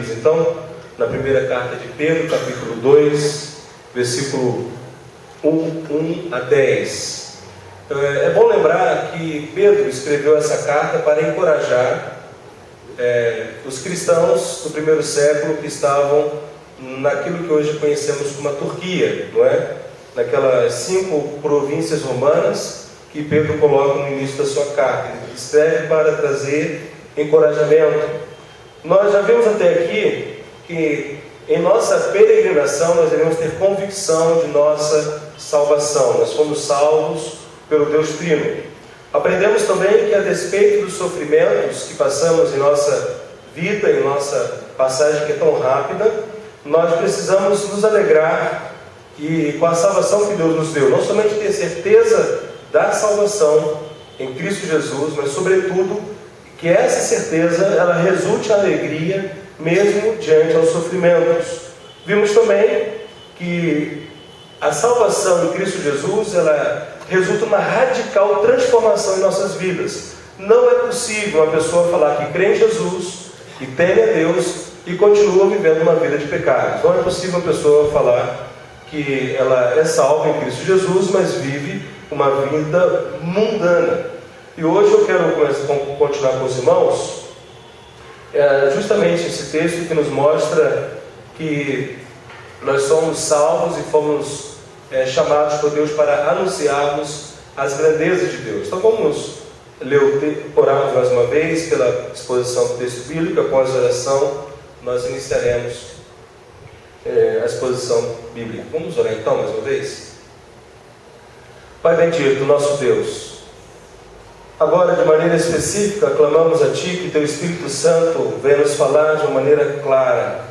Bíblias, então, na primeira carta de Pedro, capítulo 2, versículo 1 a 10. É bom lembrar que Pedro escreveu essa carta para encorajar os cristãos do primeiro século que estavam naquilo que hoje conhecemos como a Turquia, não é? Naquelas 5 províncias romanas que Pedro coloca no início da sua carta. Ele escreve para trazer encorajamento. Nós já vimos até aqui que em nossa peregrinação nós devemos ter convicção de nossa salvação. Nós fomos salvos pelo Deus Trino. Aprendemos também que, a despeito dos sofrimentos que passamos em nossa vida, em nossa passagem que é tão rápida, nós precisamos nos alegrar com a salvação que Deus nos deu. Não somente ter certeza da salvação em Cristo Jesus, mas sobretudo que essa certeza ela resulte em alegria mesmo diante aos sofrimentos. Vimos também que a salvação em Cristo Jesus ela resulta uma radical transformação em nossas vidas. Não é possível uma pessoa falar que crê em Jesus, que teme a Deus e continua vivendo uma vida de pecados. Não é possível uma pessoa falar que ela é salva em Cristo Jesus, mas vive uma vida mundana. E hoje eu quero continuar com os irmãos justamente esse texto que nos mostra que nós somos salvos e fomos chamados por Deus para anunciarmos as grandezas de Deus. Então vamos orarmos mais uma vez pela exposição do texto bíblico. Após a oração nós iniciaremos a exposição bíblica. Vamos orar então mais uma vez? Pai bendito, nosso Deus, agora de maneira específica clamamos a Ti que Teu Espírito Santo venha nos falar de uma maneira clara.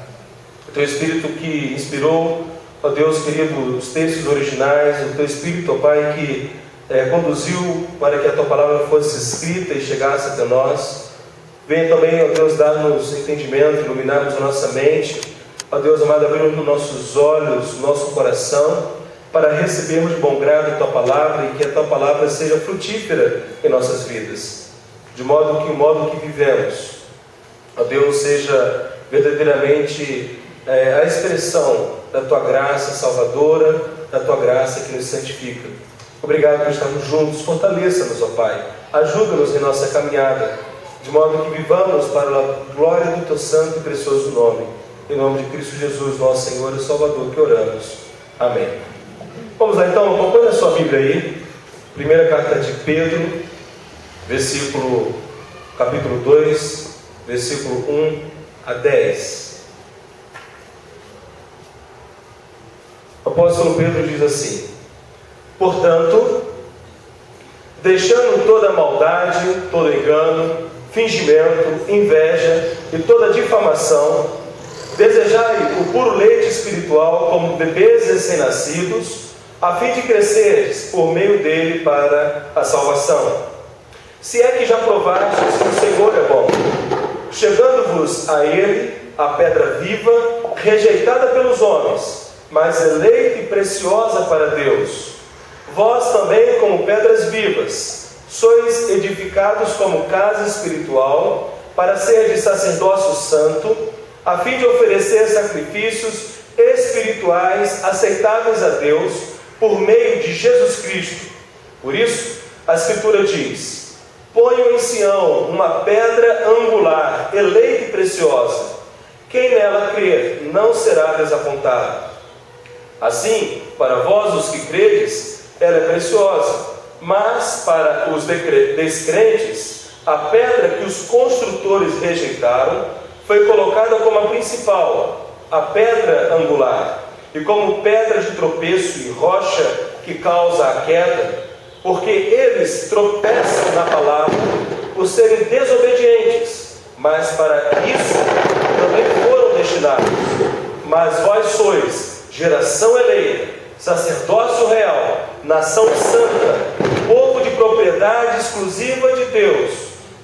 O Teu Espírito que inspirou, ó Deus querido, os textos originais, o Teu Espírito, ó Pai, que conduziu para que a Tua palavra fosse escrita e chegasse até nós. Venha também, ó Deus, dar-nos entendimento, iluminar-nos a nossa mente, ó Deus amado, abrir-nos nossos olhos, nosso coração, para recebermos de bom grado a Tua palavra e que a Tua palavra seja frutífera em nossas vidas, de modo que o modo que vivemos, ó Deus, seja verdadeiramente a expressão da Tua graça salvadora, da Tua graça que nos santifica. Obrigado por estarmos juntos. Fortaleça-nos, ó Pai, ajuda-nos em nossa caminhada, de modo que vivamos para a glória do Teu santo e precioso nome. Em nome de Cristo Jesus, nosso Senhor e Salvador, que oramos. Amém. Vamos lá então, acompanhe a sua Bíblia aí. Primeira carta de Pedro, capítulo 2, versículo 1 a 10. O apóstolo Pedro diz assim: portanto, deixando toda maldade, todo engano, fingimento, inveja e toda difamação, desejai o puro leite espiritual como bebês recém-nascidos, a fim de cresceres por meio dele para a salvação. Se é que já provastes que o Senhor é bom, chegando-vos a ele, a pedra viva, rejeitada pelos homens, mas eleita e preciosa para Deus. Vós também, como pedras vivas, sois edificados como casa espiritual, para ser de sacerdócio santo, a fim de oferecer sacrifícios espirituais aceitáveis a Deus, por meio de Jesus Cristo. Por isso, a Escritura diz: ponham em Sião uma pedra angular, eleita e preciosa. Quem nela crer não será desapontado. Assim, para vós os que credes, ela é preciosa, mas para os descrentes, a pedra que os construtores rejeitaram foi colocada como a principal, a pedra angular, e como pedra de tropeço e rocha que causa a queda, porque eles tropeçam na palavra por serem desobedientes, mas para isso também foram destinados. Mas vós sois geração eleita, sacerdócio real, nação santa, povo de propriedade exclusiva de Deus,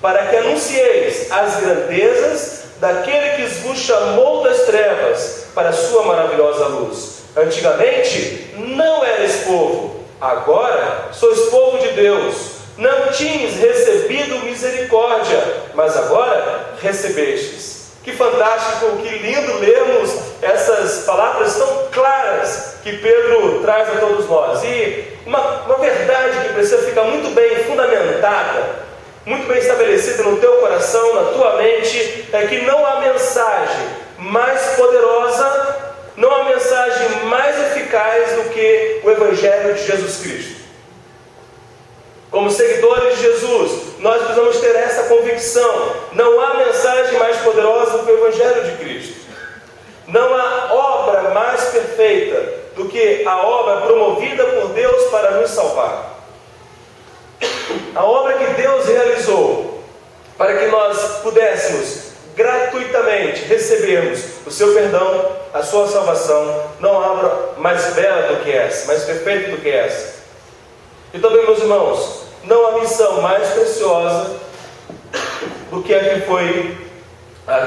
para que anuncieis as grandezas daquele que vos chamou das trevas para a sua maravilhosa luz. Antigamente não erais povo, agora sois povo de Deus. Não tinhas recebido misericórdia, mas agora recebestes. Que fantástico, que lindo lermos essas palavras tão claras que Pedro traz a todos nós. E uma verdade que precisa ficar muito bem fundamentada, muito bem estabelecida no teu coração, na tua mente, é que não há mensagem mais poderosa, não há mensagem mais eficaz do que o Evangelho de Jesus Cristo. Como seguidores de Jesus, nós precisamos ter essa convicção. Não há mensagem mais poderosa do que o Evangelho de Cristo. Não há obra mais perfeita do que a obra promovida por Deus para nos salvar. A obra que Deus realizou para que nós pudéssemos gratuitamente recebermos o seu perdão, a sua salvação. Não há obra mais bela do que essa, mais perfeita do que essa. E também, meus irmãos, não há missão mais preciosa do que a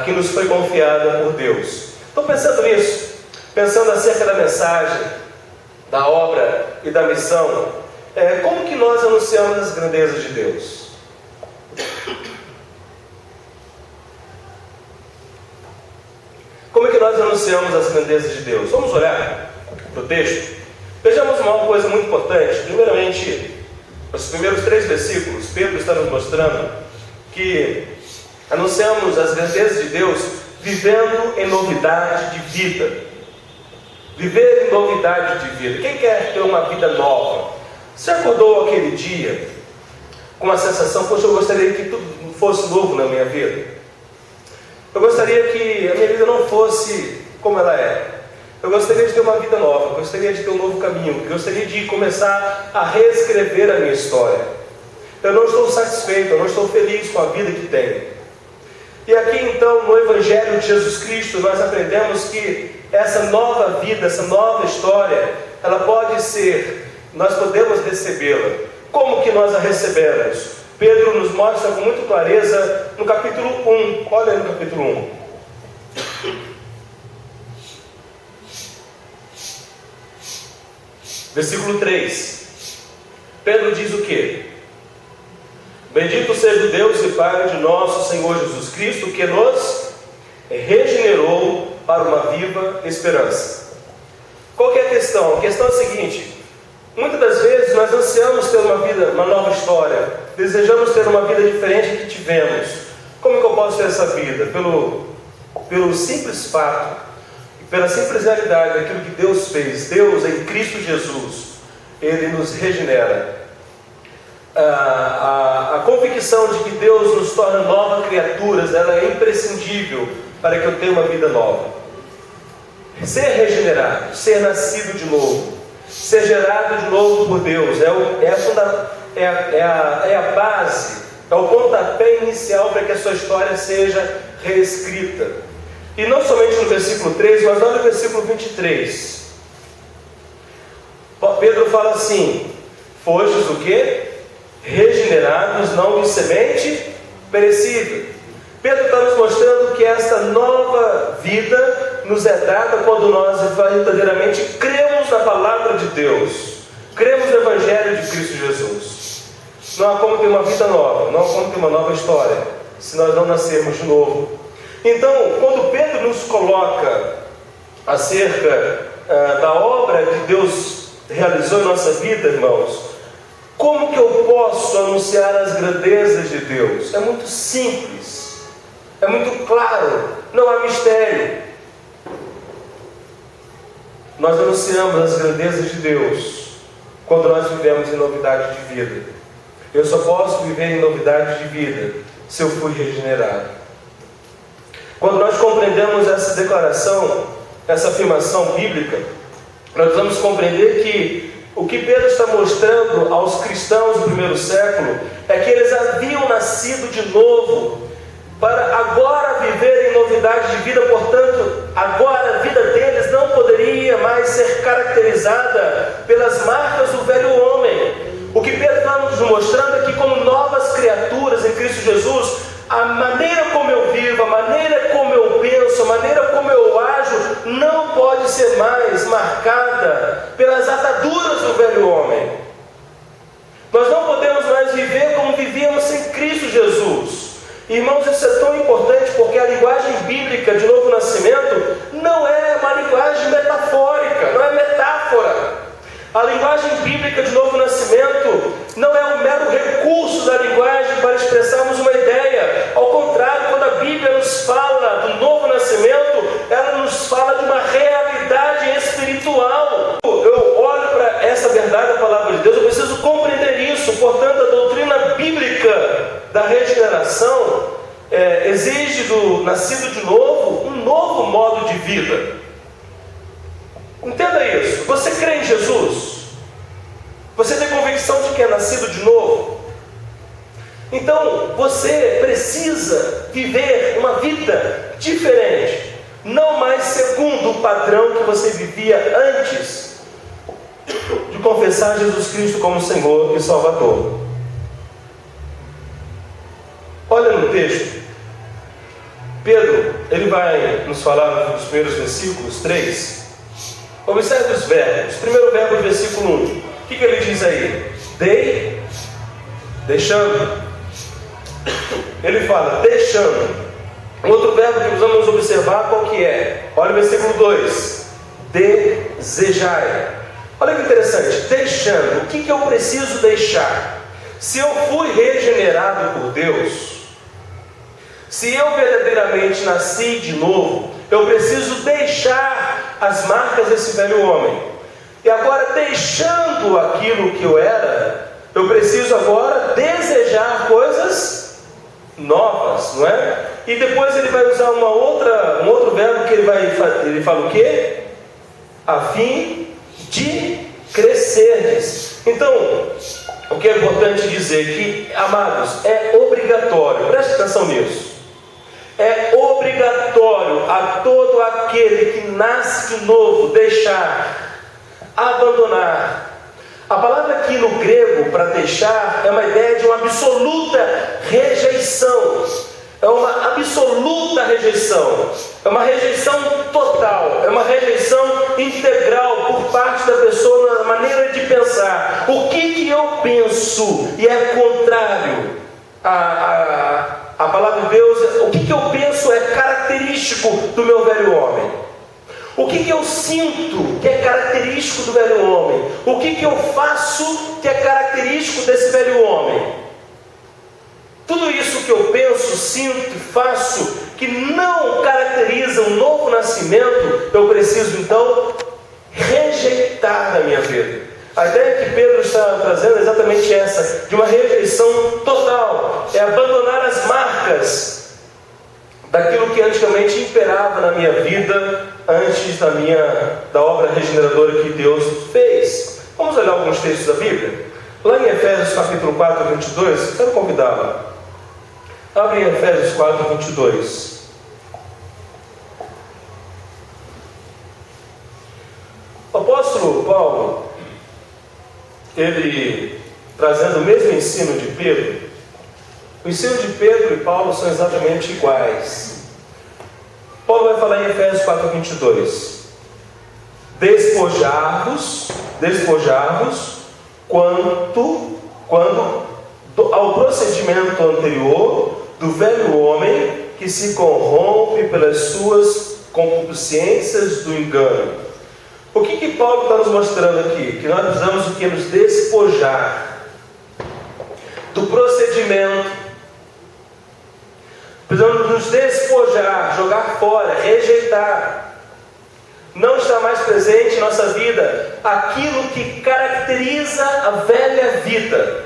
que nos foi confiada por Deus. Estou pensando nisso, pensando acerca da mensagem, da obra e da missão. Como que nós anunciamos as grandezas de Deus? Como é que nós anunciamos as grandezas de Deus? Vamos olhar para o texto. Vejamos uma coisa muito importante. Primeiramente, os primeiros 3 versículos, Pedro está nos mostrando que anunciamos as grandezas de Deus vivendo em novidade de vida. Viver em novidade de vida. Quem quer ter uma vida nova? Você acordou aquele dia com a sensação, poxa, eu gostaria que tudo fosse novo na minha vida. Eu gostaria que a minha vida não fosse como ela é. Eu gostaria de ter uma vida nova, eu gostaria de ter um novo caminho, eu gostaria de começar a reescrever a minha história. Eu não estou satisfeito, eu não estou feliz com a vida que tenho. E aqui então, no Evangelho de Jesus Cristo, nós aprendemos que essa nova vida, essa nova história, ela pode ser, nós podemos recebê-la. Como que nós a recebemos? Pedro nos mostra com muita clareza no capítulo 1. Olha aí no capítulo 1. Versículo 3. Pedro diz o quê? Bendito seja o Deus e Pai de nosso Senhor Jesus Cristo, que nos regenerou para uma viva esperança. Qual que é a questão? A questão é a seguinte: muitas das vezes nós ansiamos ter uma vida, uma nova história, desejamos ter uma vida diferente que tivemos. Como é que eu posso ter essa vida? Pelo simples fato, pela simples realidade daquilo que Deus fez. Deus em Cristo Jesus, Ele nos regenera. A convicção de que Deus nos torna novas criaturas, ela é imprescindível para que eu tenha uma vida nova. Ser regenerado, ser nascido de novo, ser gerado de novo por Deus, é a base, é o pontapé inicial para que a sua história seja reescrita. E não somente no versículo 3, mas lá no versículo 23. Pedro fala assim: fostes o quê? Regenerados, não de semente perecível. Pedro está nos mostrando que esta nova vida nos é dada quando nós verdadeiramente cremos na palavra de Deus, cremos no Evangelho de Cristo Jesus. Não há como ter uma vida nova, não há como ter uma nova história, se nós não nascermos de novo. Então, quando Pedro nos coloca acerca da obra que Deus realizou em nossa vida, irmãos, como que eu posso anunciar as grandezas de Deus? É muito simples, é muito claro, não há mistério. Nós anunciamos as grandezas de Deus quando nós vivemos em novidade de vida. Eu só posso viver em novidade de vida se eu fui regenerado. Quando nós compreendemos essa declaração, essa afirmação bíblica, nós vamos compreender que o que Pedro está mostrando aos cristãos do primeiro século é que eles haviam nascido de novo para agora viver em novidade de vida. Portanto, agora a vida deles não poderia mais ser caracterizada pelas marcas do velho homem. O que Pedro está nos mostrando é que, como novas criaturas em Cristo Jesus, a maneira como eu vivo, a maneira como eu penso, a maneira como eu ajo, não pode ser mais marcada pelas ataduras do velho homem. Nós não podemos mais viver como vivíamos em Cristo Jesus. Irmãos, isso é tão importante porque a linguagem bíblica A linguagem bíblica de novo nascimento não é um mero recurso da linguagem para expressarmos uma ideia. Ao contrário, quando a Bíblia nos fala do novo nascimento, ela nos fala de uma realidade espiritual. Eu olho para essa verdade da palavra de Deus, eu preciso compreender isso. Portanto, a doutrina bíblica da regeneração exige do nascido de novo um novo modo de vida. Entenda isso. Você crê em Jesus? Você tem convicção de que é nascido de novo? Então você precisa viver uma vida diferente, não mais segundo o padrão que você vivia antes de confessar Jesus Cristo como Senhor e Salvador. Olha no texto, Pedro, ele vai nos falar nos primeiros versículos 3. Observe os verbos. Primeiro verbo do versículo 1. O que ele diz aí? Deixando. Ele fala, deixando. Outro verbo que precisamos observar, qual que é? Olha o versículo 2. Desejai. Olha que interessante. Deixando. O que eu preciso deixar? Se eu fui regenerado por Deus, se eu verdadeiramente nasci de novo, eu preciso deixar as marcas desse velho homem. E agora, deixando aquilo que eu era, eu preciso agora desejar coisas novas, não é? E depois ele vai usar um outro verbo que ele fala o quê? A fim de crescerdes. Então, o que é importante dizer que, amados, é obrigatório, preste atenção nisso. É obrigatório a todo aquele que nasce de novo deixar, abandonar. A palavra aqui no grego para deixar é uma ideia de uma absoluta rejeição. É uma absoluta rejeição. É uma rejeição total. É uma rejeição integral por parte da pessoa na maneira de pensar. O que eu penso e é contrário a palavra de Deus, o que eu penso é característico do meu velho homem. O que eu sinto que é característico do velho homem. O que eu faço que é característico desse velho homem. Tudo isso que eu penso, sinto e faço que não caracteriza um novo nascimento, eu preciso então rejeitar da minha vida. A ideia que Pedro está trazendo é exatamente essa, de uma rejeição total. É abandonar as marcas daquilo que antigamente imperava na minha vida, antes da obra regeneradora que Deus fez. Vamos olhar alguns textos da Bíblia? Lá em Efésios capítulo 4, 22, quero convidá-la. Abre em Efésios 4, 22. O apóstolo Paulo, ele trazendo o mesmo ensino de Pedro. O ensino de Pedro e Paulo são exatamente iguais. Paulo vai falar em Efésios 4, 22. Despojai-vos quanto ao procedimento anterior do velho homem que se corrompe pelas suas concupiscências do engano. O que Paulo está nos mostrando aqui? Que nós precisamos o que? Nos despojar do procedimento. Precisamos nos despojar, jogar fora, rejeitar. Não está mais presente em nossa vida aquilo que caracteriza a velha vida.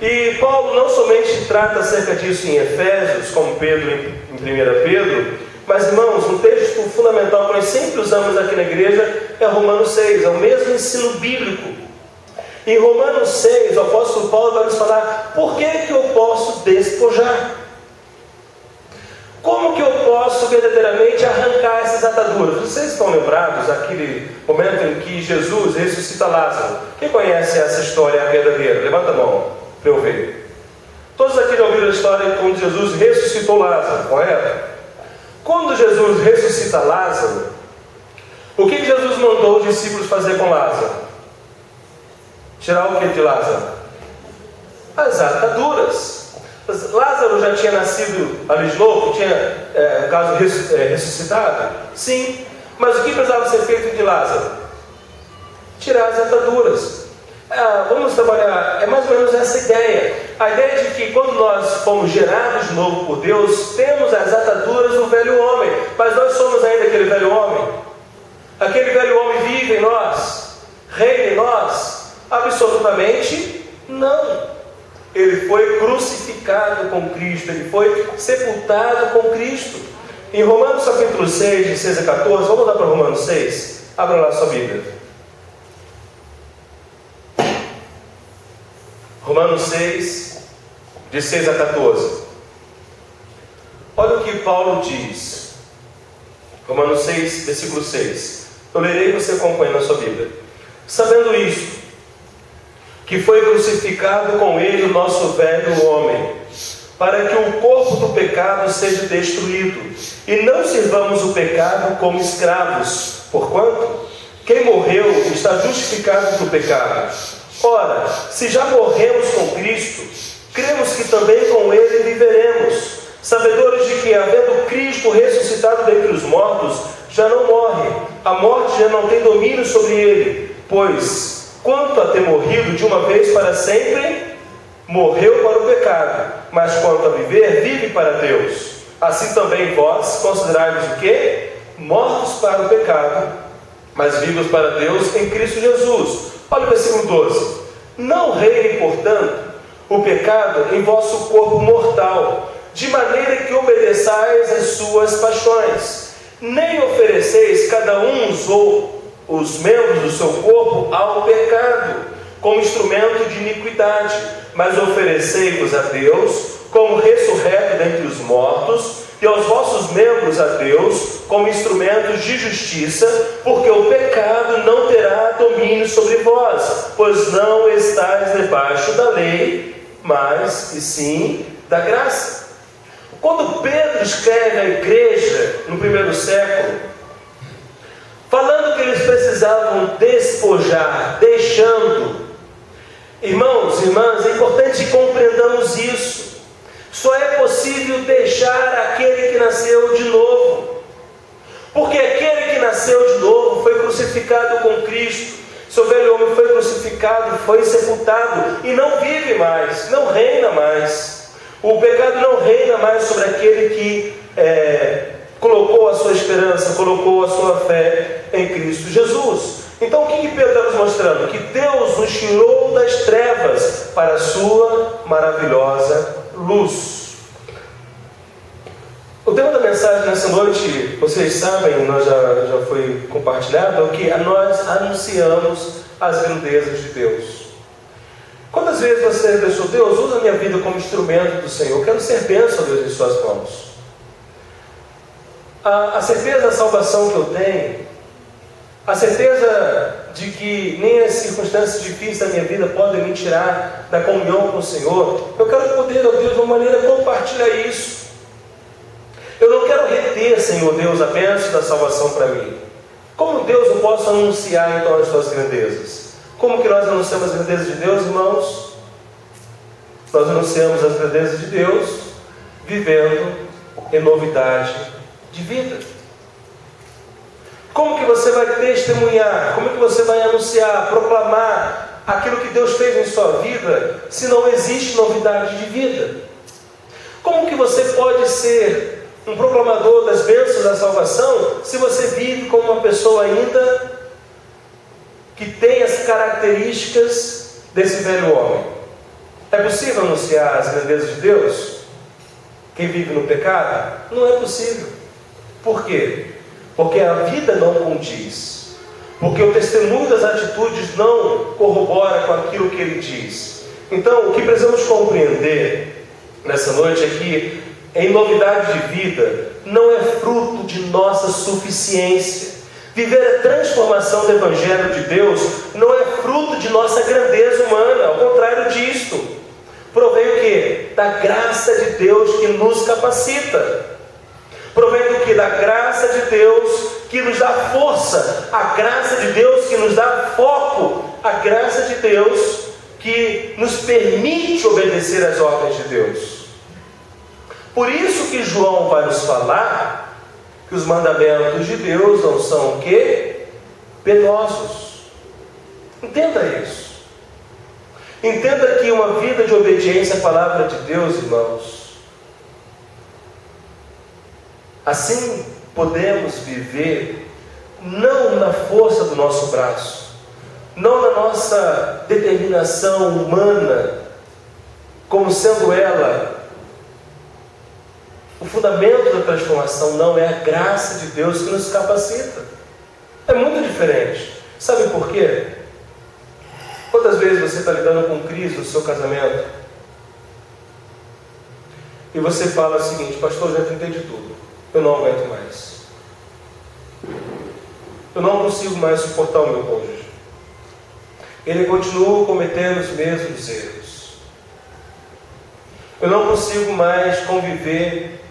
E Paulo não somente trata acerca disso em Efésios, como Pedro em 1 Pedro, mas, irmãos, um texto fundamental que nós sempre usamos aqui na igreja é Romanos 6, é o mesmo ensino bíblico. Em Romanos 6, o apóstolo Paulo vai nos falar por que eu posso despojar. Como que eu posso verdadeiramente arrancar essas ataduras? Vocês estão lembrados daquele momento em que Jesus ressuscita Lázaro? Quem conhece essa história verdadeira? Levanta a mão para eu ver. Todos aqui já ouviram a história quando Jesus ressuscitou Lázaro, correto? Quando Jesus ressuscita Lázaro, o que Jesus mandou os discípulos fazer com Lázaro? Tirar o que de Lázaro? As ataduras. Lázaro já tinha nascido ali de novo, tinha, no caso, ressuscitado? Sim. Mas o que precisava ser feito de Lázaro? tirar as ataduras. Vamos trabalhar, é mais ou menos essa ideia. A ideia de que quando nós fomos gerados de novo por Deus, temos as ataduras do velho homem, mas nós somos ainda aquele velho homem. Aquele velho homem vive em nós, reina em nós? Absolutamente não. Ele foi crucificado com Cristo, ele foi sepultado com Cristo. Em Romanos capítulo 6, de 6 a 14, vamos lá para Romanos 6, abra lá a sua Bíblia. Romanos 6, de 6 a 14. Olha o que Paulo diz. Romanos 6, versículo 6. Eu lerei e você acompanha na sua Bíblia. Sabendo isto, que foi crucificado com ele o nosso velho homem, para que o corpo do pecado seja destruído, e não sirvamos o pecado como escravos, porquanto quem morreu está justificado do pecado. Ora, se já morremos com Cristo, cremos que também com ele viveremos, sabedores de que, havendo Cristo ressuscitado dentre os mortos, já não morre, a morte já não tem domínio sobre ele, pois, quanto a ter morrido de uma vez para sempre, morreu para o pecado, mas quanto a viver, vive para Deus. Assim também vós considerai-vos o quê? Mortos para o pecado, mas vivos para Deus em Cristo Jesus. Olha o versículo 12. Não reine, portanto, o pecado em vosso corpo mortal, de maneira que obedeçais às suas paixões. Nem ofereceis cada um os membros do seu corpo ao pecado, como instrumento de iniquidade, mas oferecei-vos a Deus como ressurreto dentre os mortos, e aos vossos membros a Deus como instrumentos de justiça, porque o pecado não terá domínio sobre vós, pois não estáis debaixo da lei, mas e sim da graça. Quando Pedro escreve à igreja no primeiro século, falando que eles precisavam despojar, deixando, irmãos e irmãs, é importante que compreendamos isso. Só é possível deixar aquele que nasceu de novo, porque aquele que nasceu de novo foi crucificado com Cristo. Seu velho homem foi crucificado, foi sepultado e não vive mais, não reina mais. O pecado não reina mais sobre aquele que colocou a sua esperança, colocou a sua fé em Cristo Jesus. Então o que Pedro está nos mostrando? Que Deus nos tirou das trevas para a sua maravilhosa luz. O tema da mensagem nessa noite, vocês sabem, nós já foi compartilhado, é que nós anunciamos as grandezas de Deus. Quantas vezes você pensou, Deus, usa a minha vida como instrumento do Senhor, eu quero ser bênção, Deus, em suas mãos. A certeza da salvação que eu tenho, a certeza de que nem as circunstâncias difíceis da minha vida podem me tirar da comunhão com o Senhor, eu quero poder, ó Deus, de uma maneira compartilhar isso. Eu não quero reter, Senhor Deus, a bênção da salvação para mim. Como, Deus, eu posso anunciar então as tuas grandezas? Como que nós anunciamos as grandezas de Deus, irmãos? Nós anunciamos as grandezas de Deus vivendo em novidade de vida. Como que você vai testemunhar? Como que você vai anunciar, proclamar aquilo que Deus fez em sua vida, se não existe novidade de vida? Como que você pode ser um proclamador das bênçãos da salvação, se você vive como uma pessoa ainda que tem as características desse velho homem? É possível anunciar as grandezas de Deus? Quem vive no pecado? Não é possível. Por quê? Porque a vida não condiz. Porque o testemunho das atitudes não corrobora com aquilo que ele diz. Então, o que precisamos compreender nessa noite é que em novidade de vida não é fruto de nossa suficiência. Viver a transformação do Evangelho de Deus não é fruto de nossa grandeza humana, ao contrário disto. Provém o quê? Da graça de Deus que nos capacita. Provém do quê? Da graça de Deus que nos dá força, a graça de Deus que nos dá foco, a graça de Deus que nos permite obedecer às ordens de Deus. Por isso que João vai nos falar que os mandamentos de Deus não são o quê? Penosos. Entenda isso. Entenda que uma vida de obediência à palavra de Deus, irmãos, assim podemos viver não na força do nosso braço, não na nossa determinação humana, como sendo ela o fundamento da transformação. Não, é a graça de Deus que nos capacita. É muito diferente. Sabe por quê? Quantas vezes você está lidando com crise no seu casamento e você fala o seguinte: pastor, já tentei de tudo, eu não aguento mais, eu não consigo mais suportar o meu cônjuge, ele continua cometendo os mesmos erros, eu não consigo mais conviver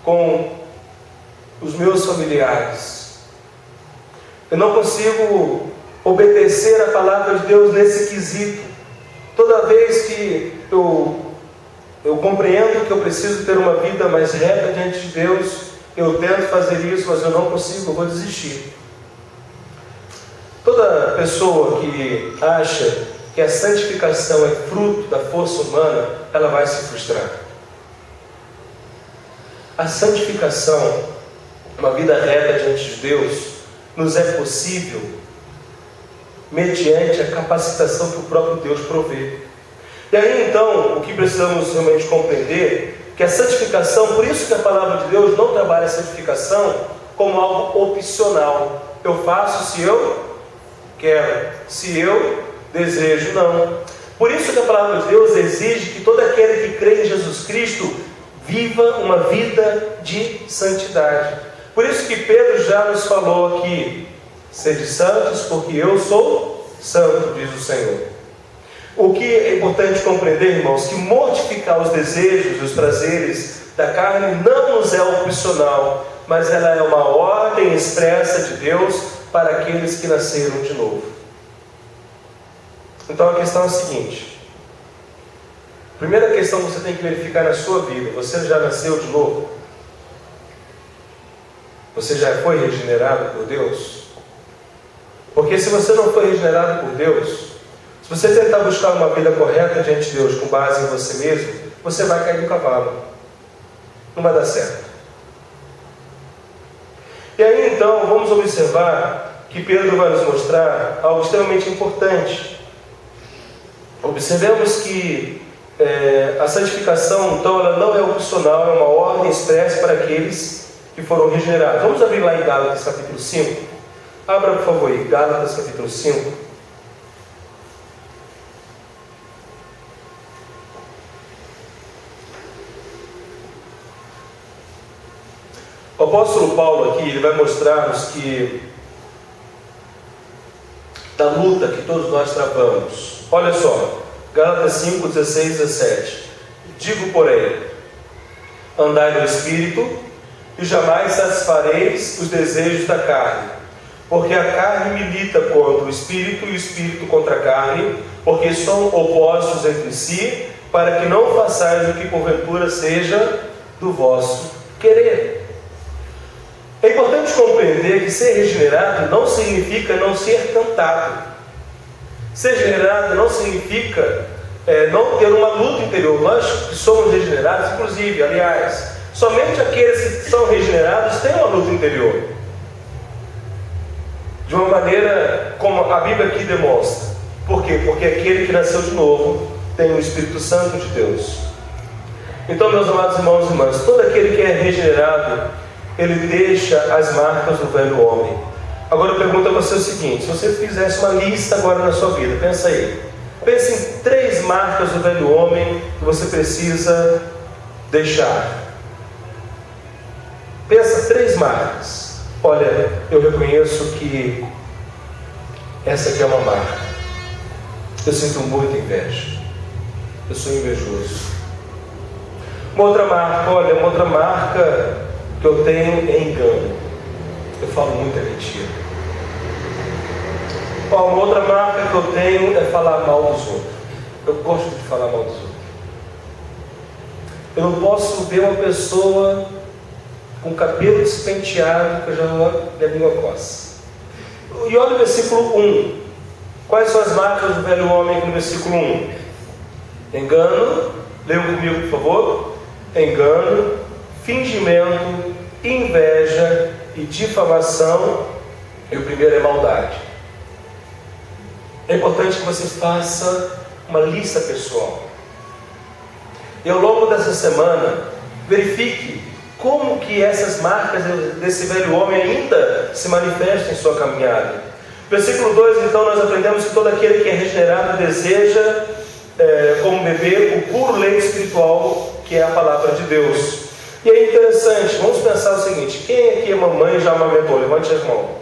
com os meus familiares, eu não consigo obedecer a palavra de Deus nesse quesito. Toda vez que eu compreendo que eu preciso ter uma vida mais reta diante de Deus, eu tento fazer isso, mas eu não consigo, eu vou desistir. Toda pessoa que acha que a santificação é fruto da força humana, ela vai se frustrar. A santificação, uma vida reta diante de Deus, nos é possível mediante a capacitação que o próprio Deus provê. E aí então, o que precisamos realmente compreender, que a santificação, por isso que a palavra de Deus não trabalha a santificação como algo opcional. Eu faço se eu quero, se eu desejo, não. Por isso que a palavra de Deus exige que todo aquele que crê em Jesus Cristo viva uma vida de santidade. Por isso que Pedro já nos falou aqui: sede santos, porque eu sou santo, diz o Senhor. O que é importante compreender, irmãos, que mortificar os desejos, os prazeres da carne não nos é opcional, mas ela é uma ordem expressa de Deus para aqueles que nasceram de novo. Então a questão é a seguinte: primeira questão que você tem que verificar na sua vida: você já nasceu de novo? Você já foi regenerado por Deus? Porque se você não foi regenerado por Deus, se você tentar buscar uma vida correta diante de Deus com base em você mesmo, você vai cair do cavalo. Não vai dar certo. E aí então, vamos observar que Pedro vai nos mostrar algo extremamente importante. Observemos que a santificação, então, ela não é opcional, é uma ordem expressa para aqueles que foram regenerados. Vamos abrir lá em Gálatas capítulo 5. Abra, por favor, aí, Gálatas capítulo 5. O apóstolo Paulo aqui, ele vai mostrar-nos que da luta que todos nós travamos. Olha só, Gálatas 5, 16, 17. Digo, porém, andai no Espírito, e jamais satisfareis os desejos da carne. Porque a carne milita contra o Espírito, e o Espírito contra a carne, porque são opostos entre si, para que não façais o que porventura seja do vosso querer. É importante compreender que ser regenerado não significa não ser tentado. Ser regenerado não significa não ter uma luta interior. Nós que somos regenerados, inclusive, aliás, somente aqueles que são regenerados têm uma luta interior. De uma maneira como a Bíblia aqui demonstra. Por quê? Porque aquele que nasceu de novo tem o Espírito Santo de Deus. Então, meus amados irmãos e irmãs, todo aquele que é regenerado, ele deixa as marcas do velho homem. Agora eu pergunto a você o seguinte: se você fizesse uma lista agora na sua vida, pensa aí. Pense em 3 marcas do velho homem que você precisa deixar. Pensa 3 marcas. Olha, eu reconheço que essa aqui é uma marca. Eu sinto muita inveja. Eu sou invejoso. Uma outra marca, olha, uma outra marca que eu tenho é engano. Eu falo muita mentira. Uma outra marca que eu tenho é falar mal dos outros. Eu gosto de falar mal dos outros. Eu não posso ver uma pessoa com cabelo despenteado que eu já minha língua coça. E olha o versículo 1. Quais são as marcas do velho homem aqui no versículo 1? Engano, leiam comigo por favor. Engano, fingimento, inveja e difamação. E o primeiro é maldade. É importante que você faça uma lista pessoal. E ao longo dessa semana, verifique como que essas marcas desse velho homem ainda se manifestam em sua caminhada. Versículo 2, então, nós aprendemos que todo aquele que é regenerado deseja, como beber, o puro leite espiritual, que é a palavra de Deus. E é interessante, vamos pensar o seguinte: quem aqui é mamãe e já amamentou? Levante as mãos.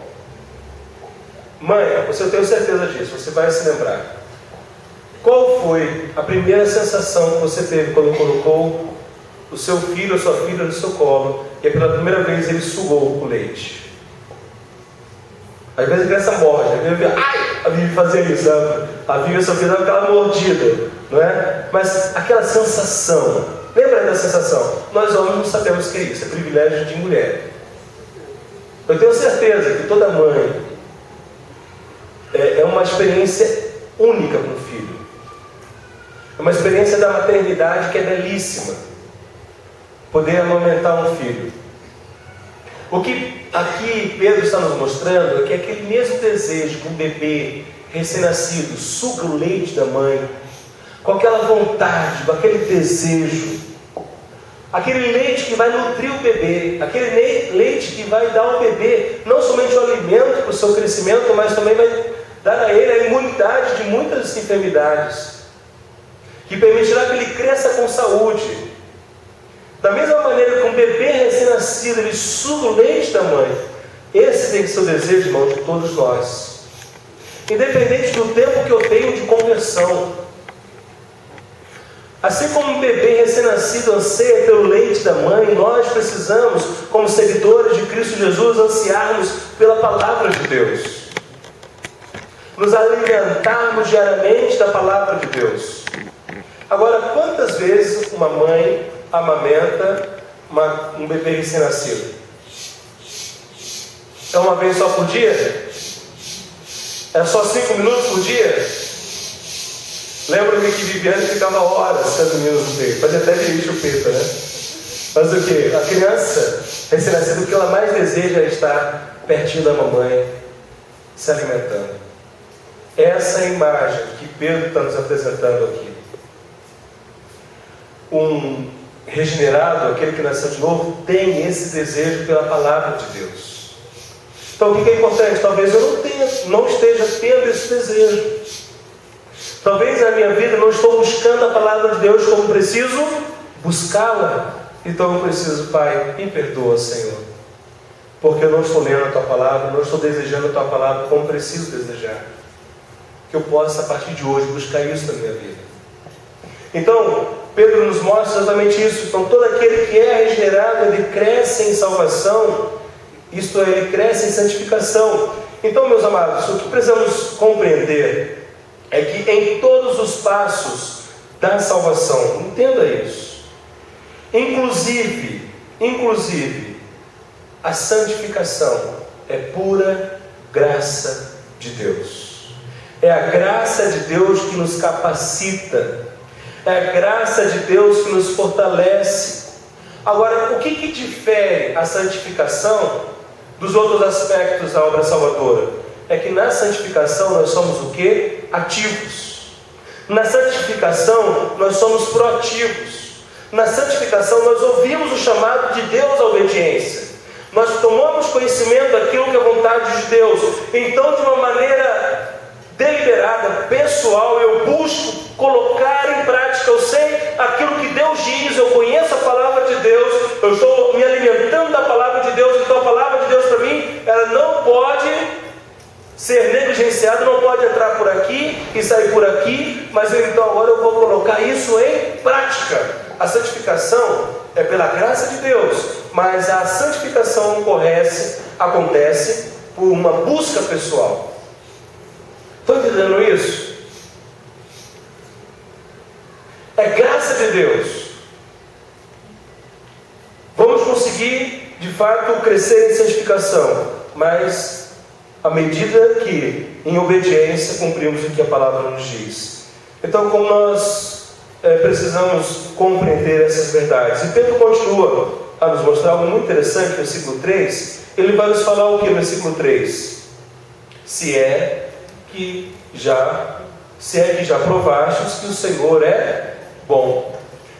Mãe, você tem certeza disso, você vai se lembrar. Qual foi a primeira sensação que você teve quando colocou o seu filho ou sua filha no seu colo e pela primeira vez ele sugou o leite? Às vezes a criança morde, a Vivi fazia isso, sabe? A Vivi só fez aquela mordida, não é? Mas aquela sensação, lembra da sensação? Nós homens não sabemos o que é isso, é privilégio de mulher. Eu tenho certeza que toda mãe é uma experiência única com o filho. É uma experiência da maternidade que é belíssima. Poder amamentar um filho. O que aqui Pedro está nos mostrando é que aquele mesmo desejo que um bebê recém-nascido suga o leite da mãe, com aquela vontade, com aquele desejo, aquele leite que vai nutrir o bebê, aquele leite que vai dar ao bebê não somente o alimento para o seu crescimento, mas também vai dar a ele a imunidade de muitas enfermidades, que permitirá que ele cresça com saúde. Da mesma maneira que um bebê recém-nascido, ele suga o leite da mãe, esse tem que ser o desejo, irmão, de todos nós. Independente do tempo que eu tenho de conversão. Assim como um bebê recém-nascido anseia pelo leite da mãe, nós precisamos, como seguidores de Cristo Jesus, ansiarmos pela palavra de Deus. Nos alimentarmos diariamente da palavra de Deus. Agora, quantas vezes uma mãe amamenta um bebê recém-nascido? É uma vez só por dia? É só 5 minutos por dia? Lembra-me que Viviane ficava horas com as meninas no peito, fazia até de chupeta, né? Mas o que? A criança recém-nascida, o que ela mais deseja é estar pertinho da mamãe, se alimentando. Essa é a imagem que Pedro está nos apresentando aqui. Um regenerado, aquele que nasceu de novo, tem esse desejo pela palavra de Deus. Então o que é importante? Talvez eu não esteja tendo esse desejo. Talvez na minha vida não estou buscando a palavra de Deus como preciso buscá-la. Então eu preciso, Pai, me perdoa, Senhor, porque eu não estou lendo a Tua palavra, não estou desejando a Tua palavra como preciso desejar. Que eu possa, a partir de hoje, buscar isso na minha vida. Então, Pedro nos mostra exatamente isso. Então, todo aquele que é regenerado, ele cresce em salvação, isto é, ele cresce em santificação. Então, meus amados, o que precisamos compreender é que em todos os passos da salvação, entenda isso, inclusive, a santificação é pura graça de Deus. É a graça de Deus que nos capacita. É a graça de Deus que nos fortalece. Agora, o que difere a santificação dos outros aspectos da obra salvadora? É que na santificação nós somos o quê? Ativos. Na santificação nós somos proativos. Na santificação nós ouvimos o chamado de Deus à obediência. Nós tomamos conhecimento daquilo que é a vontade de Deus. Então, de uma maneira deliberada, pessoal, eu busco colocar em prática. Eu sei aquilo que Deus diz, eu conheço a palavra de Deus, eu estou me alimentando da palavra de Deus. Então a palavra de Deus para mim, ela não pode ser negligenciada, não pode entrar por aqui e sair por aqui, mas então agora eu vou colocar isso em prática. A santificação é pela graça de Deus, mas a santificação acontece por uma busca pessoal. Estão entendendo isso? É graça de Deus. Vamos conseguir, de fato, crescer em santificação, mas à medida que, em obediência, cumprimos o que a palavra nos diz. Então, como nós precisamos compreender essas verdades? E Pedro continua a nos mostrar algo muito interessante, no versículo 3. Ele vai nos falar o que no versículo 3? Se é que já provastes que o Senhor é bom.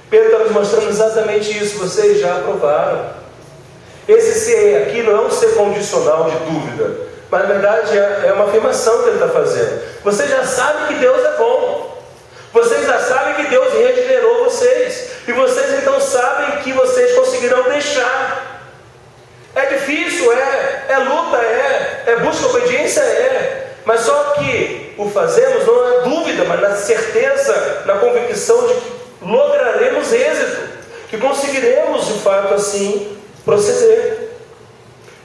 Pedro está nos mostrando exatamente isso. Vocês já provaram. Esse ser aqui não é um ser condicional de dúvida, mas na verdade é uma afirmação que ele está fazendo. Vocês já sabem que Deus é bom. Vocês já sabem que Deus regenerou vocês. E vocês então sabem que vocês conseguirão deixar. É difícil, é luta, é busca, obediência, mas só que o fazemos não na dúvida, mas na certeza, na convicção de que lograremos êxito, que conseguiremos de fato assim proceder.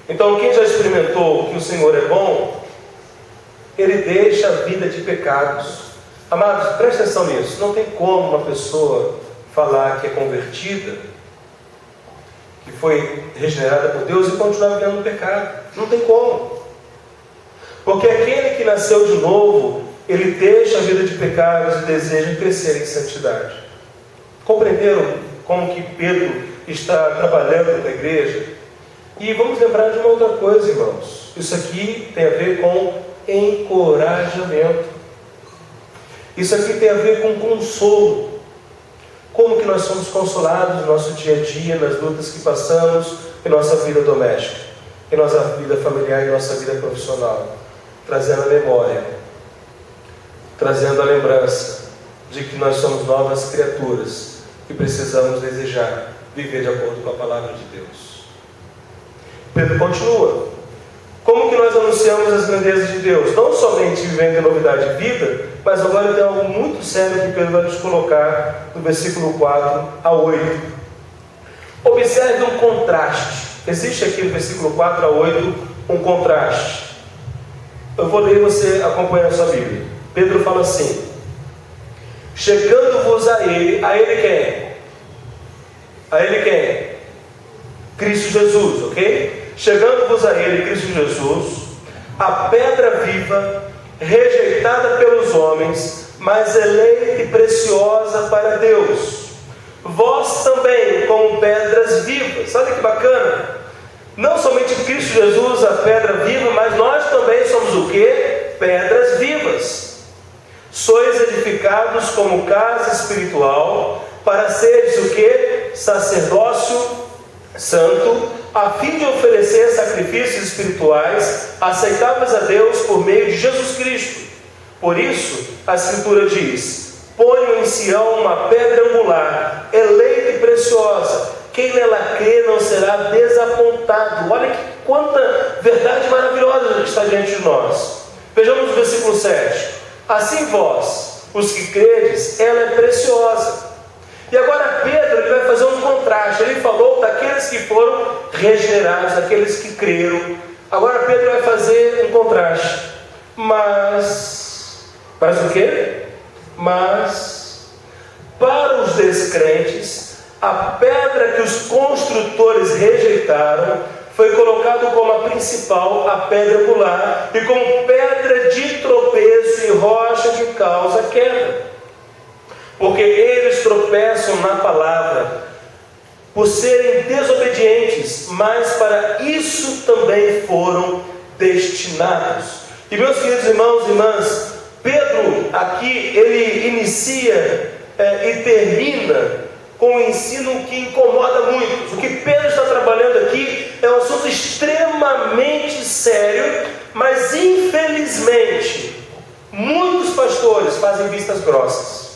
Então, quem já experimentou que o Senhor é bom, ele deixa a vida de pecados. Amados, presta atenção nisso. Não tem como uma pessoa falar que é convertida, que foi regenerada por Deus, e continuar vivendo no pecado. Não tem como. Porque aquele que nasceu de novo, ele deixa a vida de pecados e deseja crescer em santidade. Compreenderam como que Pedro está trabalhando com a igreja? E vamos lembrar de uma outra coisa, irmãos. Isso aqui tem a ver com encorajamento. Isso aqui tem a ver com consolo. Como que nós somos consolados no nosso dia a dia, nas lutas que passamos, em nossa vida doméstica, em nossa vida familiar, em nossa vida profissional. Trazendo a memória, trazendo a lembrança de que nós somos novas criaturas e precisamos desejar viver de acordo com a palavra de Deus. Pedro continua. Como que nós anunciamos as grandezas de Deus? Não somente vivendo em novidade de vida, mas agora tem algo muito sério que Pedro vai nos colocar no versículo 4 a 8. Observe um contraste. Existe aqui no versículo 4 a 8 um contraste. Eu vou ler e você acompanha a sua Bíblia. Pedro fala assim: chegando-vos a ele quem? A ele quem? Cristo Jesus, ok? Chegando-vos a ele, Cristo Jesus, a pedra viva, rejeitada pelos homens, mas eleita e preciosa para Deus. Vós também, como pedras vivas. Olha que bacana! Não somente Cristo Jesus, a pedra viva, mas nós também somos o quê? Pedras vivas. Sois edificados como casa espiritual, para seres o quê? Sacerdócio santo, a fim de oferecer sacrifícios espirituais aceitáveis a Deus por meio de Jesus Cristo. Por isso, a Escritura diz: ponho em Sião uma pedra angular, eleita e preciosa. Quem nela crê não será desapontado. Olha que quanta verdade maravilhosa está diante de nós. Vejamos o versículo 7. Assim vós, os que credes, ela é preciosa. E agora Pedro ele vai fazer um contraste. Ele falou daqueles que foram regenerados, daqueles que creram. Agora Pedro vai fazer um contraste. Mas o quê? Mas para os descrentes, a pedra que os construtores rejeitaram foi colocado como a principal, a pedra angular, e como pedra de tropeço e rocha que causa queda. Porque eles tropeçam na palavra, por serem desobedientes, mas para isso também foram destinados. E meus queridos irmãos e irmãs, Pedro aqui, ele inicia e termina com um ensino que incomoda muitos. O que Pedro está trabalhando aqui é um assunto extremamente sério, mas infelizmente muitos pastores fazem vistas grossas.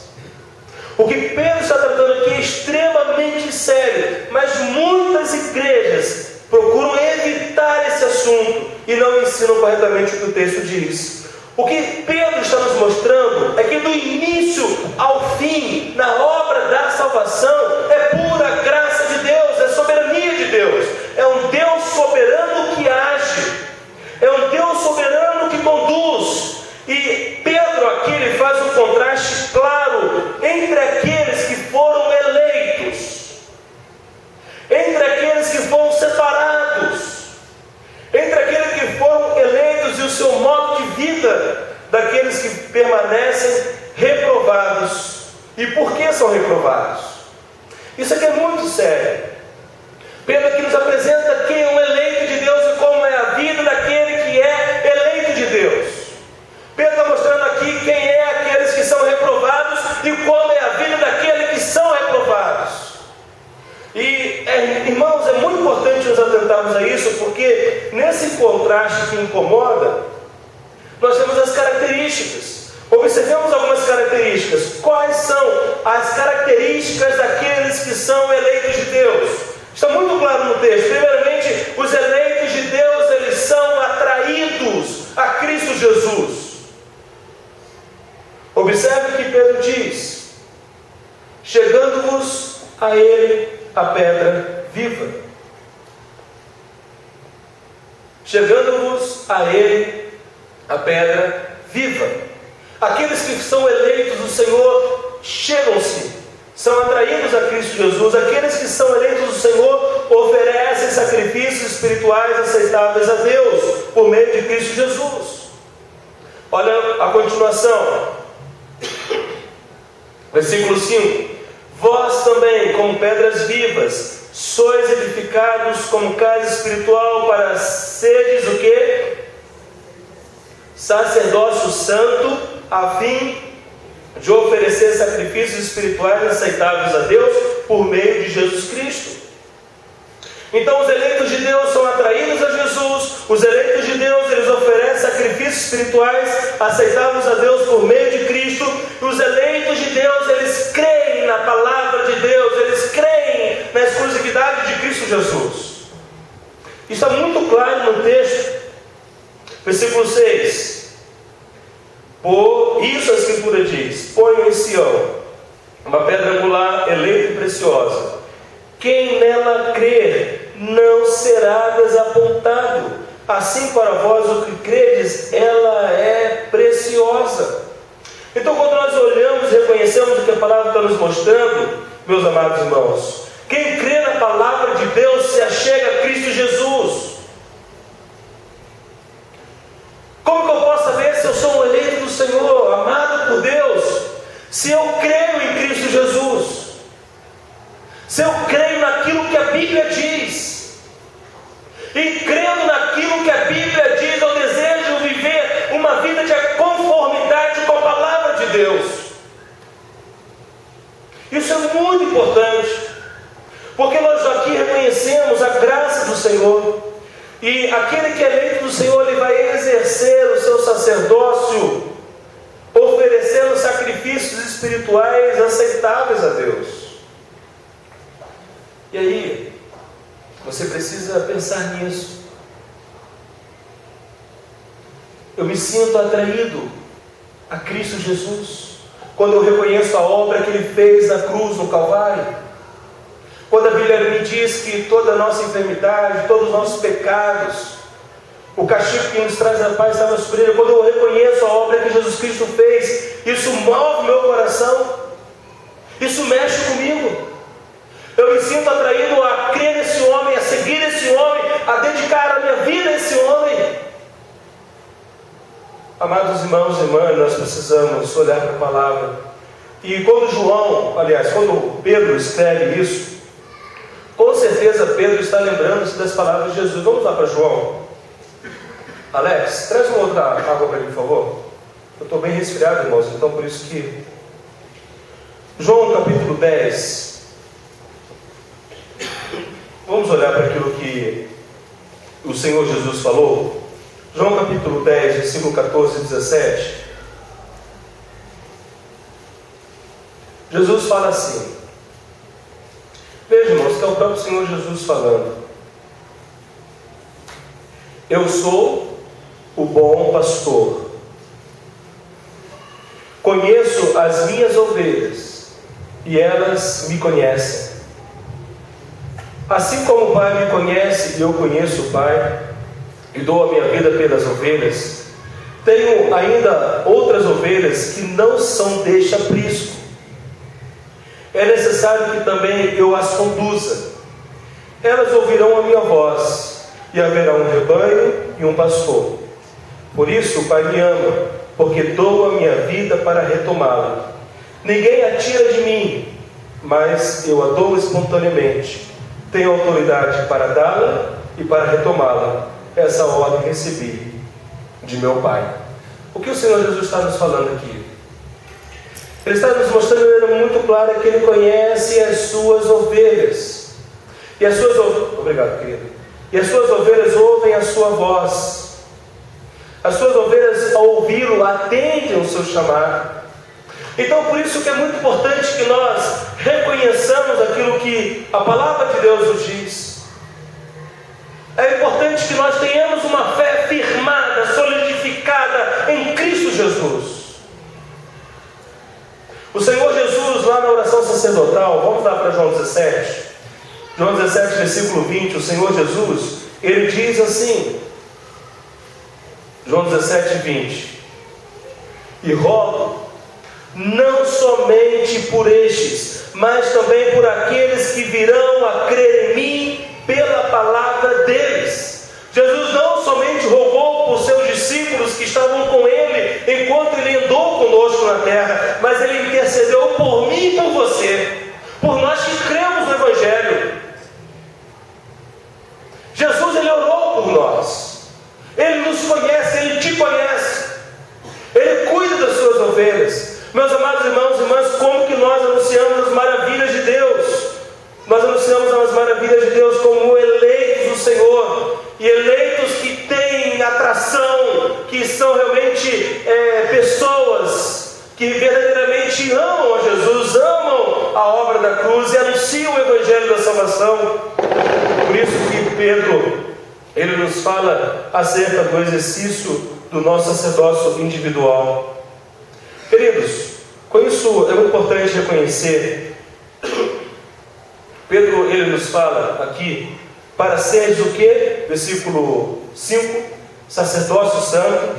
O que Pedro está tratando aqui é extremamente sério, mas muitas igrejas procuram evitar esse assunto e não ensinam corretamente o que o texto diz. O que Pedro está nos mostrando é que do início ao fim, na obra da salvação, é pura graça de Deus, é soberania de Deus. É um Deus soberano que age, é um Deus soberano que conduz. E Pedro aqui ele faz um contraste claro entre aqueles que foram eleitos, entre aqueles que foram separados, entre aqueles que foram eleitos e os seu modo de vida daqueles que permanecem reprovados. E por que são reprovados? Isso aqui é muito sério. Pedro aqui nos apresenta quem é o eleito de Deus e como é a vida daquele que é eleito de Deus. Pedro está mostrando aqui quem é aqueles que são reprovados e como é a vida daqueles que são reprovados. E, irmãos, é muito importante nos atentarmos a isso, porque nesse contraste que incomoda, nós temos as características. Observemos algumas características. Quais são as características daqueles que são eleitos de Deus? Está muito claro no texto. Primeiramente, os eleitos de Deus, eles são atraídos a Cristo Jesus. Observe o que Pedro diz: chegando-vos a Ele a pedra viva. Chegando-vos a Ele a pedra viva. Aqueles que são eleitos do Senhor chegam-se, são atraídos a Cristo Jesus. Aqueles que são eleitos do Senhor oferecem sacrifícios espirituais aceitáveis a Deus por meio de Cristo Jesus. Olha a continuação, versículo 5: vós também, como pedras vivas, sois edificados como casa espiritual para seres o quê? Sacerdócio santo, a fim de oferecer sacrifícios espirituais aceitáveis a Deus por meio de Jesus Cristo. Então os eleitos de Deus são atraídos a Jesus. Os eleitos de Deus, eles oferecem sacrifícios espirituais aceitáveis a Deus por meio de Cristo. E os eleitos de Deus, eles creem na palavra de Deus, eles creem na exclusividade de Cristo Jesus. Isso está muito claro no texto. Versículo 6: por isso a Escritura diz: ponham em Sião uma pedra angular, eleita e preciosa. Quem nela crer não será desapontado. Assim para vós o que credes, ela é preciosa. Então, quando nós olhamos e reconhecemos o que a palavra está nos mostrando, meus amados irmãos, quem crê na palavra de Deus se achega a Cristo Jesus. Como que eu posso saber se eu sou um eleito do Senhor, amado por Deus? Se eu creio em Cristo Jesus, se eu creio naquilo que a Bíblia diz, e crendo naquilo que a Bíblia diz, eu desejo viver uma vida de conformidade com a palavra de Deus. Isso é muito importante, porque nós aqui reconhecemos a graça do Senhor. E aquele que é eleito do Senhor, ele vai exercer o seu sacerdócio, oferecendo sacrifícios espirituais aceitáveis a Deus. E aí, você precisa pensar nisso. Eu me sinto atraído a Cristo Jesus quando eu reconheço a obra que Ele fez na cruz, no Calvário. Quando a Bíblia me diz que toda a nossa enfermidade, todos os nossos pecados, o castigo que nos traz a paz estava sobre Ele. Quando eu reconheço a obra que Jesus Cristo fez, isso move meu coração, isso mexe comigo. Eu me sinto atraído a crer nesse homem, a seguir esse homem, a dedicar a minha vida a esse homem. Amados irmãos e irmãs, nós precisamos olhar para a palavra. E quando Pedro escreve isso, com certeza Pedro está lembrando-se das palavras de Jesus. Vamos lá para João. Alex, traz uma outra água para mim, por favor. Eu estou bem resfriado, irmãos, então por isso que... João capítulo 10. Vamos olhar para aquilo que o Senhor Jesus falou. João capítulo 10, versículo 14 e 17. Jesus fala assim. Veja, irmãos, que é o próprio Senhor Jesus falando. Eu sou o bom pastor. Conheço as minhas ovelhas e elas me conhecem. Assim como o Pai me conhece e eu conheço o Pai e dou a minha vida pelas ovelhas, tenho ainda outras ovelhas que não são deste aprisco. É necessário que também eu as conduza. Elas ouvirão a minha voz, e haverá um rebanho e um pastor. Por isso o Pai me ama, porque dou a minha vida para retomá-la. Ninguém a tira de mim, mas eu a dou espontaneamente. Tenho autoridade para dá-la e para retomá-la. Essa ordem recebi de meu Pai. O que o Senhor Jesus está nos falando aqui? Ele está nos mostrando de maneira muito clara que Ele conhece as suas ovelhas. E as suas Obrigado, querido. E as suas ovelhas ouvem a sua voz. As suas ovelhas, ao ouvi-lo, atendem o seu chamado. Então, por isso que é muito importante que nós reconheçamos aquilo que a palavra de Deus nos diz. É importante que nós tenhamos uma fé firmada, solidificada em Cristo Jesus. O Senhor Jesus, lá na oração sacerdotal, vamos lá para João 17. João 17, versículo 20, o Senhor Jesus, Ele diz assim, João 17, 20: E rogo, não somente por estes, mas também por aqueles que virão a crer em mim pela palavra deles. Jesus não somente rogou por seus discípulos que estavam com Ele enquanto Ele andou conosco na terra, mas Ele intercedeu por mim e por você, por nós que cremos no Evangelho. Jesus, Ele orou por nós. Ele nos conhece, Ele te conhece. Ele cuida das suas ovelhas. Meus amados irmãos e irmãs, como que nós anunciamos as maravilhas de Deus? Nós anunciamos as maravilhas de Deus como eleitos do Senhor. E eleitos que têm atração, que são realmente pessoas que verdadeiramente amam a Jesus, amam a obra da cruz e anunciam o Evangelho da salvação. Por isso que Pedro, ele nos fala acerca do exercício do nosso sacerdócio individual. Queridos, com isso é muito importante reconhecer. Pedro, ele nos fala aqui, para seres o que? Versículo 5, sacerdócio santo,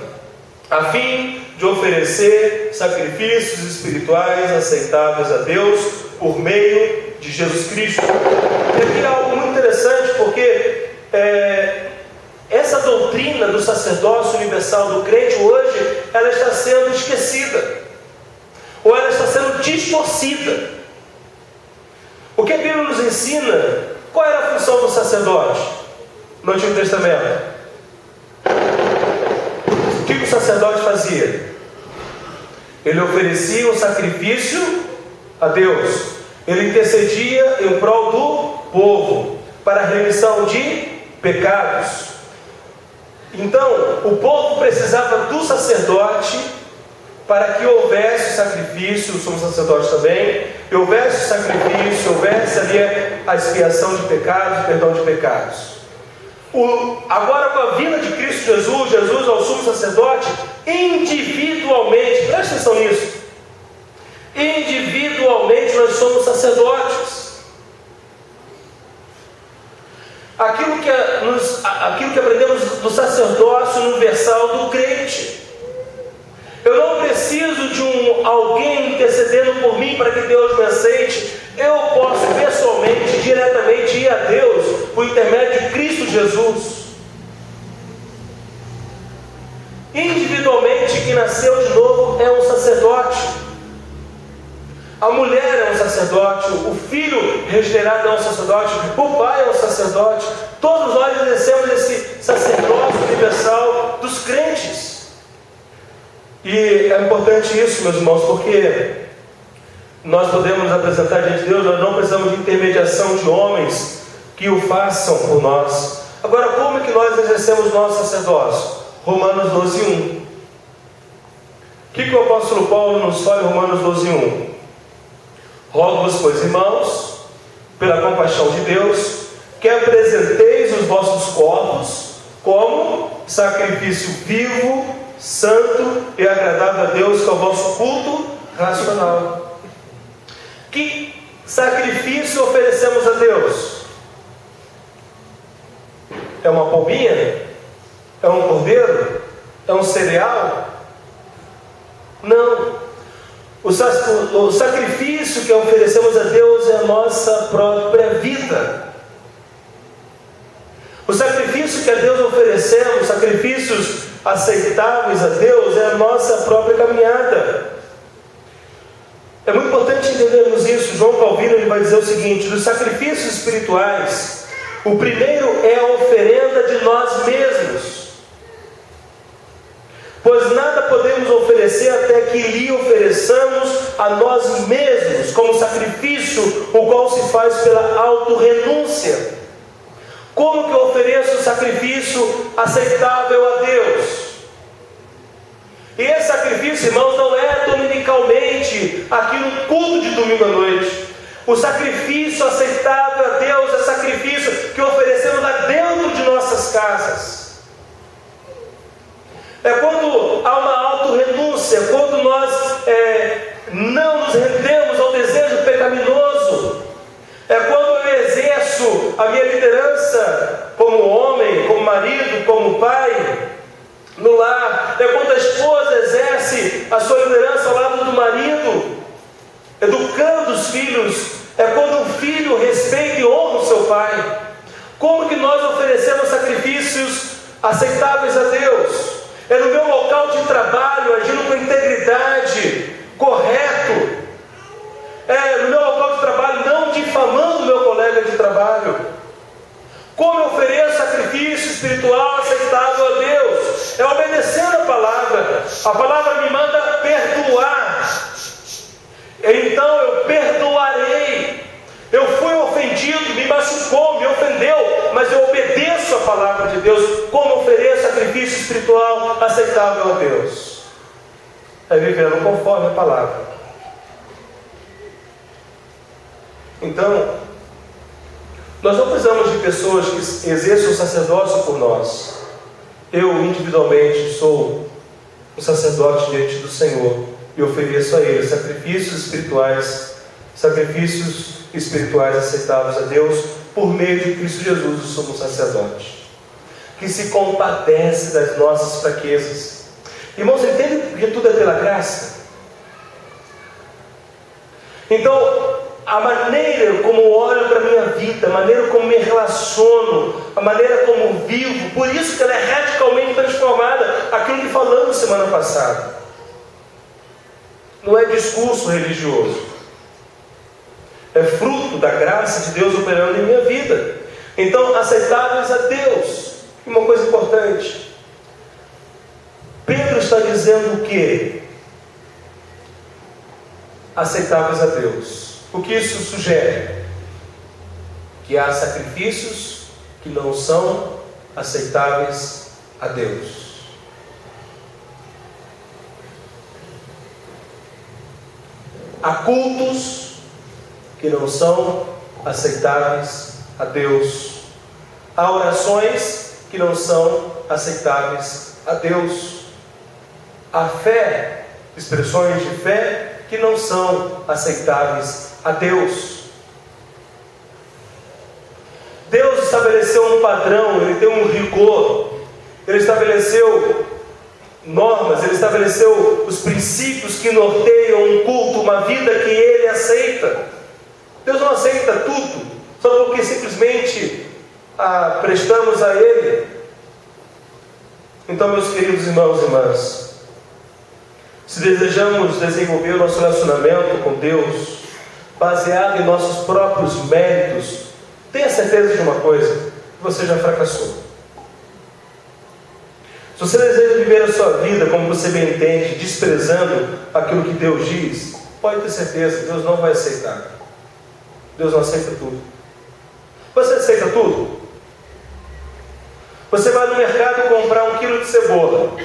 a fim de oferecer sacrifícios espirituais aceitáveis a Deus por meio de Jesus Cristo. E aqui é algo muito interessante, porque essa doutrina do sacerdócio universal do crente hoje, ela está sendo esquecida, ou ela está sendo distorcida. O que a Bíblia nos ensina? Qual era a função do sacerdote no Antigo Testamento? O que o sacerdote fazia? Ele oferecia um sacrifício a Deus. Ele intercedia em prol do povo, para a remissão de pecados. Então, o povo precisava do sacerdote para que houvesse o sacrifício, o sumo sacerdote também, e houvesse o sacrifício, houvesse ali a expiação de pecados, o perdão de pecados. Agora, com a vinda de Cristo Jesus, Jesus é o sumo sacerdote individualmente, presta atenção nisso, individualmente nós somos sacerdotes. Aquilo que aprendemos do sacerdócio universal do crente. Eu não preciso de alguém intercedendo por mim para que Deus me aceite. Eu posso pessoalmente, diretamente ir a Deus por intermédio de Cristo Jesus. Individualmente, quem nasceu de novo é um sacerdote. A mulher é um sacerdote, o filho regenerado é um sacerdote, o pai é um sacerdote. Todos nós exercemos esse sacerdócio universal dos crentes. E é importante isso, meus irmãos, porque nós podemos nos apresentar diante de Deus, nós não precisamos de intermediação de homens que o façam por nós. Agora, como é que nós exercemos nosso sacerdócio? Romanos 12:1. O que o apóstolo Paulo nos fala em Romanos 12:1? Rogo-vos, pois, irmãos, pela compaixão de Deus, que apresenteis os vossos corpos como sacrifício vivo, santo e agradável a Deus, que é o vosso culto racional. Que sacrifício oferecemos a Deus? É uma pombinha? É um cordeiro? É um cereal? Não. O sacrifício que oferecemos a Deus é a nossa própria vida. O sacrifício que a Deus oferecemos, sacrifícios aceitáveis a Deus é a nossa própria caminhada. É muito importante entendermos isso. João Calvino ele vai dizer o seguinte: dos sacrifícios espirituais, o primeiro é a oferenda de nós mesmos, pois nada podemos oferecer até que lhe ofereçamos a nós mesmos, como sacrifício, o qual se faz pela autorrenúncia. Como que eu ofereço sacrifício aceitável a Deus? E esse sacrifício, irmãos, não é dominicalmente, aqui no culto de domingo à noite. O sacrifício aceitável a Deus é sacrifício que oferecemos lá dentro de nossas casas. É quando há uma autorrenúncia, quando nós não nos rendemos ao desejo pecaminoso. É quando eu exerço a minha liderança como homem, como marido, como pai no lar. É quando a esposa exerce a sua liderança ao lado do marido, educando os filhos. É quando um filho respeita e honra o seu pai. Como que nós oferecemos sacrifícios aceitáveis a Deus? É no meu local de trabalho, agindo com integridade, correto. É no meu local de trabalho, não difamando o meu colega de trabalho. Como eu ofereço sacrifício espiritual aceitável a Deus? É obedecendo a palavra. A palavra me manda perdoar. Então eu perdoarei. Eu fui ofendido, me machucou, me ofendeu, mas eu obedeço a palavra de Deus. Como ofereço sacrifício espiritual aceitável a Deus? É vivendo conforme a palavra. Então, nós não precisamos de pessoas que exerçam o sacerdócio por nós. Eu, individualmente, sou um sacerdote diante do Senhor e ofereço a Ele sacrifícios espirituais aceitáveis a Deus por meio de Cristo Jesus, o sumo sacerdote, que se compadece das nossas fraquezas. Irmãos, entende que tudo é pela graça? Então, a maneira como eu olho para a minha vida, a maneira como me relaciono, a maneira como vivo, por isso que ela é radicalmente transformada. Aquilo que falamos semana passada. Não é discurso religioso. É fruto da graça de Deus operando em minha vida. Então, aceitáveis a Deus. E uma coisa importante. Pedro está dizendo o quê? Aceitáveis a Deus. O que isso sugere? Que há sacrifícios que não são aceitáveis a Deus. Há cultos que não são aceitáveis a Deus. Há orações que não são aceitáveis a Deus. Há fé, expressões de fé que não são aceitáveis a Deus. Deus estabeleceu um padrão, Ele tem um rigor, Ele estabeleceu normas, Ele estabeleceu os princípios que norteiam um culto, uma vida que Ele aceita. Deus não aceita tudo, só porque simplesmente prestamos a Ele. Então, meus queridos irmãos e irmãs, se desejamos desenvolver o nosso relacionamento com Deus, baseado em nossos próprios méritos, tenha certeza de uma coisa: você já fracassou. Se você deseja viver a sua vida como você bem entende, desprezando aquilo que Deus diz, pode ter certeza, Deus não vai aceitar. Deus não aceita tudo. Você aceita tudo? Você vai no mercado comprar 1 quilo de cebola.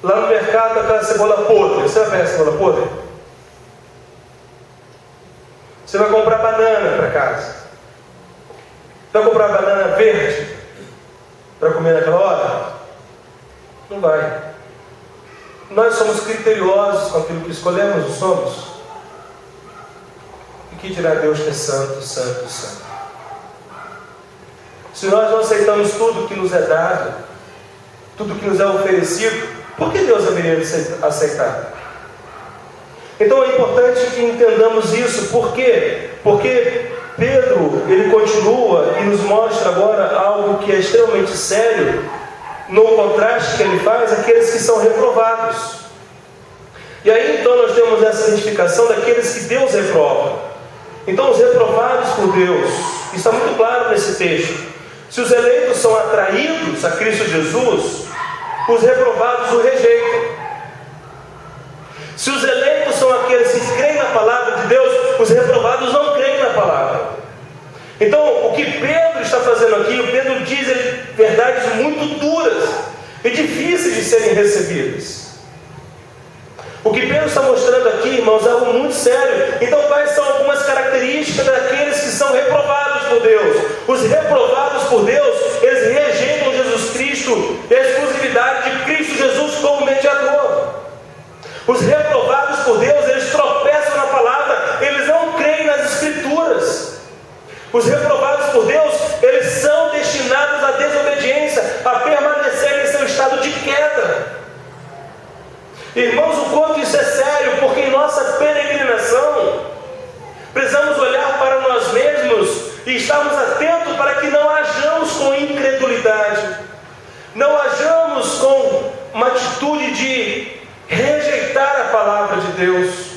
Lá no mercado, aquela cebola podre. Você vai pegar a cebola podre? Você vai comprar banana para casa. Você vai comprar banana verde para comer naquela hora? Não vai. Nós somos criteriosos com aquilo que escolhemos, não somos? E que dirá Deus que é santo, santo, santo? Se nós não aceitamos tudo que nos é dado, tudo que nos é oferecido, por que Deus deveria aceitar? Então é importante que entendamos isso. Por quê? Porque Pedro, ele continua e nos mostra agora algo que é extremamente sério. no contraste que ele faz, aqueles que são reprovados. E aí então nós temos essa identificação daqueles que Deus reprova. Então os reprovados por Deus, está muito claro nesse texto. Se os eleitos são atraídos a Cristo Jesus, os reprovados o rejeitam. Se os eleitos são aqueles que creem na palavra de Deus, os reprovados não creem na palavra. Então o que Pedro está fazendo aqui, o Pedro diz verdades muito duras e difíceis de serem recebidas. O que Pedro está mostrando aqui, irmãos, é algo muito sério. Então quais são algumas características daqueles que são reprovados por Deus? Os reprovados por Deus, eles rejeitam Jesus Cristo e a exclusividade de Cristo Jesus como mediador. Os reprovados por Deus, eles tropeçam na palavra, eles não creem nas Escrituras. Os reprovados por Deus, eles são destinados à desobediência, a permanecer em seu estado de queda. Irmãos, o quanto isso é sério, porque em nossa peregrinação precisamos olhar para nós mesmos e estarmos atentos para que não hajamos com incredulidade, não hajamos com uma atitude de rejeitar a palavra de Deus.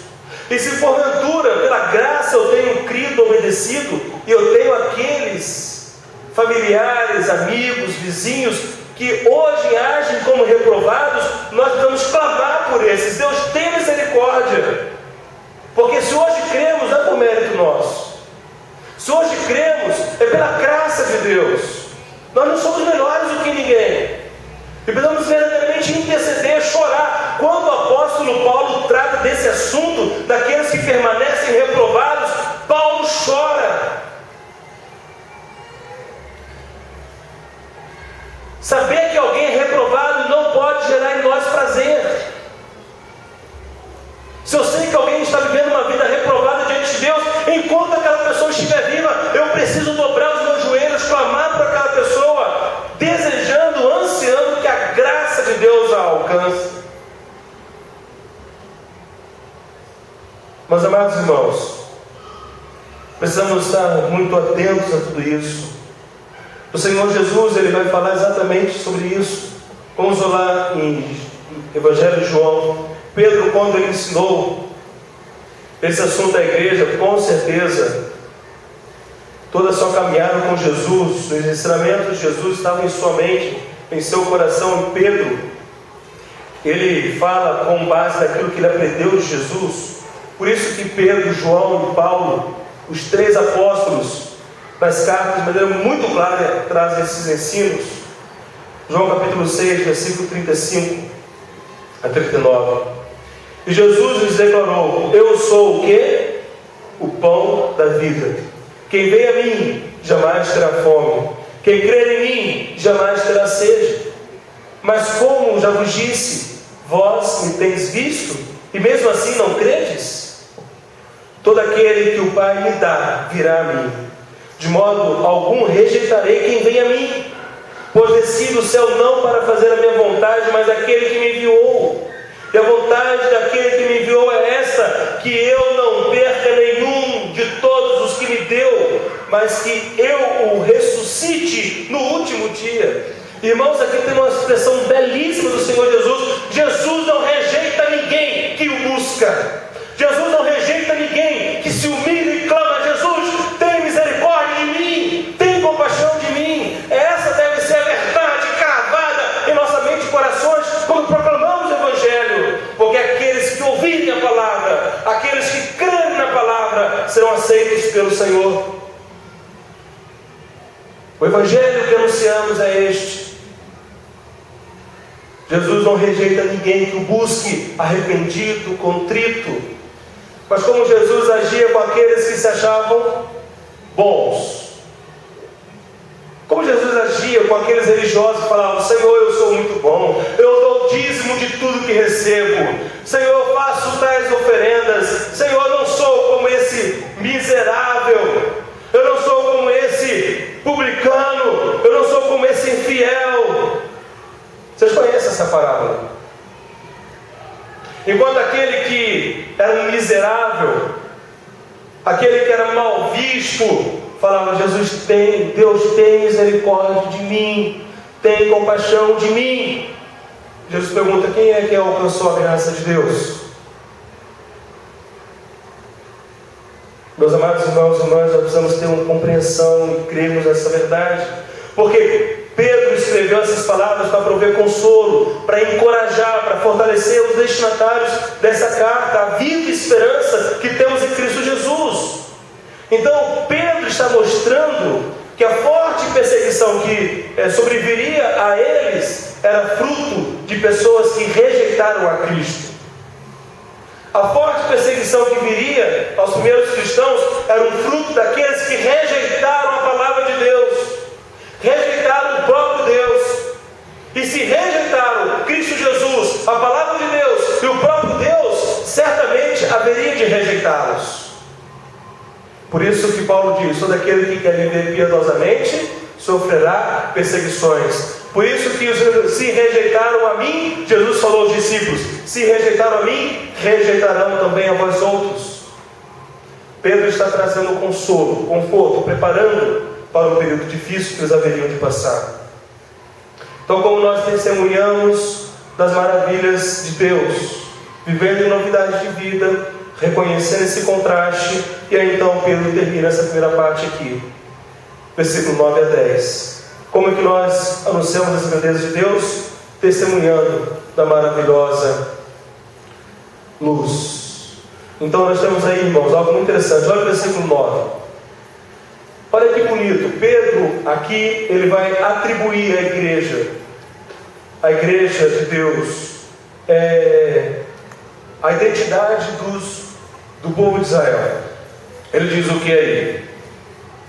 E se porventura, pela graça, eu tenho crido, obedecido, e eu tenho aqueles familiares, amigos, vizinhos que hoje agem como reprovados, nós devemos clamar por esses. Deus tem misericórdia, porque se hoje cremos, não é por mérito nosso. Se hoje cremos, é pela graça de Deus. Nós não somos melhores do que ninguém, e precisamos verdadeiramente interceder, chorar. Quando o apóstolo Paulo trata desse assunto, daqueles que permanecem reprovados, Paulo chora. Saber que alguém é reprovado não pode gerar em nós prazer. Se eu sei que alguém está vivendo uma vida reprovada diante de Deus, enquanto aquela pessoa estiver viva, eu preciso dobrar os meus joelhos, clamar para aquela pessoa, desejando, ansiando que a graça de Deus a alcance. Meus amados irmãos, precisamos estar muito atentos a tudo isso. O Senhor Jesus, ele vai falar exatamente sobre isso. Vamos olhar em Evangelho de João. Pedro, quando ele ensinou esse assunto à igreja, com certeza, toda a sua caminhada com Jesus, os ensinamentos de Jesus estavam em sua mente, em seu coração. E Pedro, ele fala com base naquilo que ele aprendeu de Jesus. Por isso que Pedro, João e Paulo, os três apóstolos, nas cartas, de maneira muito clara, trazem esses ensinos. João capítulo 6, versículo 35 a 39. E Jesus lhes declarou: eu sou o quê? O pão da vida. Quem vem a mim jamais terá fome. Quem crer em mim jamais terá sede. Mas como já vos disse, vós me tendes visto, e mesmo assim não credes? Todo aquele que o Pai me dá virá a mim. De modo algum rejeitarei quem vem a mim, pois desci do céu não para fazer a minha vontade, mas aquele que me enviou. E a vontade daquele que me enviou é esta: que eu não perca nenhum de todos os que me deu, mas que eu o ressuscite no último dia. Irmãos, aqui tem uma expressão belíssima do Senhor Jesus. Jesus não rejeita ninguém que o busca. Jesus não rejeita ninguém que se humilha e clama: Jesus, tem misericórdia de mim, tem compaixão de mim. Essa deve ser a verdade cravada em nossa mente e corações quando proclamamos o Evangelho, porque aqueles que ouvirem a palavra, aqueles que creem na palavra, serão aceitos pelo Senhor. O Evangelho que anunciamos é este. Jesus não rejeita ninguém que o busque arrependido, contrito. Mas como Jesus agia com aqueles que se achavam bons, como Jesus agia com aqueles religiosos que falavam: Senhor, eu sou muito bom, eu dou o dízimo de tudo que recebo, Senhor, eu faço tais oferendas, Senhor, eu não sou como esse miserável, eu não sou como esse publicano, eu não sou como esse infiel. Vocês conhecem essa parábola? Enquanto aquele que era um miserável, aquele que era mal visto, falava: Jesus tem, Deus tem misericórdia de mim, tem compaixão de mim. Jesus pergunta: quem é que alcançou a graça de Deus? Meus amados irmãos e irmãs, nós precisamos ter uma compreensão e crermos nessa verdade, porque Pedro escreveu essas palavras para prover consolo, para encorajar, para fortalecer os destinatários dessa carta, a viva esperança que temos em Cristo Jesus. Então Pedro está mostrando que a forte perseguição que sobreviria a eles era fruto de pessoas que rejeitaram a Cristo. A forte perseguição que viria aos primeiros cristãos era um fruto daqueles que rejeitaram a palavra de Deus, rejeitaram o próprio Deus. E se rejeitaram Cristo Jesus, a palavra de Deus e o próprio Deus, certamente haveria de rejeitá-los. Por isso que Paulo diz: todo aquele que quer viver piedosamente sofrerá perseguições. Por isso que se rejeitaram a mim, Jesus falou aos discípulos: se rejeitaram a mim, rejeitarão também a vós outros. Pedro está trazendo consolo, conforto, preparando para o período difícil que eles haveriam de passar. Então, como nós testemunhamos das maravilhas de Deus, vivendo em novidade de vida, reconhecendo esse contraste, e aí então Pedro termina essa primeira parte aqui, versículo 9 a 10. Como é que nós anunciamos as grandezas de Deus? Testemunhando da maravilhosa luz. Então nós temos aí, irmãos, algo muito interessante. Olha o versículo 9. Olha que bonito. Pedro aqui, ele vai atribuir à igreja de Deus, a identidade do povo de Israel. Ele diz o que aí?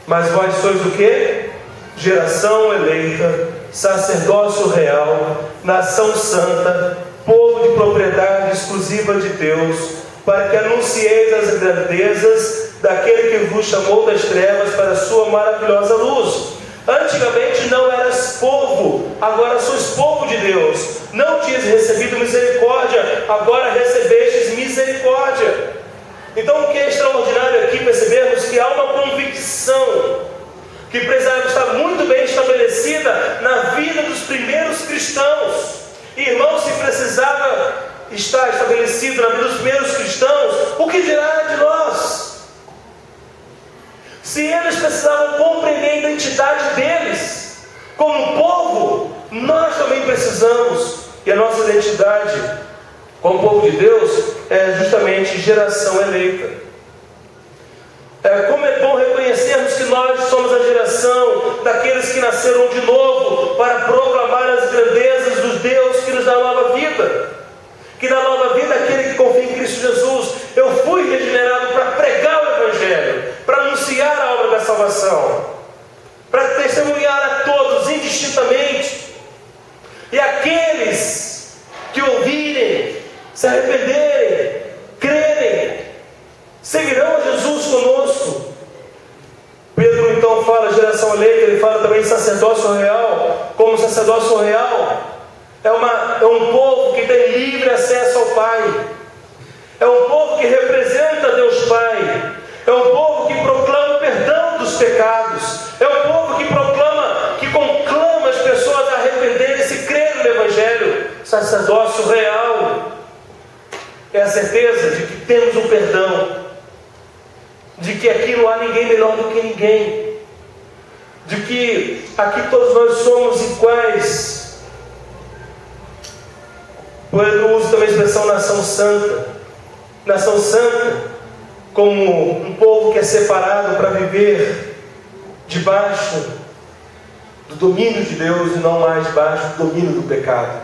Mas vós sois o que? Geração eleita, sacerdócio real, nação santa, povo de propriedade exclusiva de Deus, para que anuncieis as grandezas daquele que vos chamou das trevas para a sua maravilhosa luz. Antigamente não eras povo, agora sois povo de Deus. Não tinhas recebido misericórdia, agora recebestes misericórdia. Então o que é extraordinário aqui percebermos que há uma convicção que precisava estar muito bem estabelecida na vida dos primeiros cristãos. Irmãos, se precisava estar estabelecido na vida dos primeiros cristãos, o que dirá de nós? Se eles precisavam compreender a identidade deles como povo, nós também precisamos. E a nossa identidade como povo de Deus é justamente geração eleita. Como é bom reconhecermos que nós somos a geração daqueles que nasceram de novo para proclamar as grandezas dos Deus que nos dá nova vida. Que dá nova vida àquele que confia em Cristo Jesus. Eu fui regenerado para pregar o Evangelho, para anunciar a obra da salvação, para testemunhar a todos indistintamente. E aqueles que ouvirem, se arrependerem, crerem, seguirão a Jesus conosco. Pedro então fala geração eleita, ele fala também sacerdócio real. Como sacerdócio real é um povo que tem livre acesso ao Pai, é um povo que representa Deus Pai, é um povo que proclama o perdão dos pecados, é um povo que conclama as pessoas a arrependerem-se e crerem no Evangelho. Sacerdócio real é a certeza de que temos o perdão, de que aqui não há ninguém melhor do que ninguém, de que aqui todos nós somos iguais. Pedro usa também a expressão nação santa. Nação santa como um povo que é separado para viver debaixo do domínio de Deus e não mais debaixo do domínio do pecado.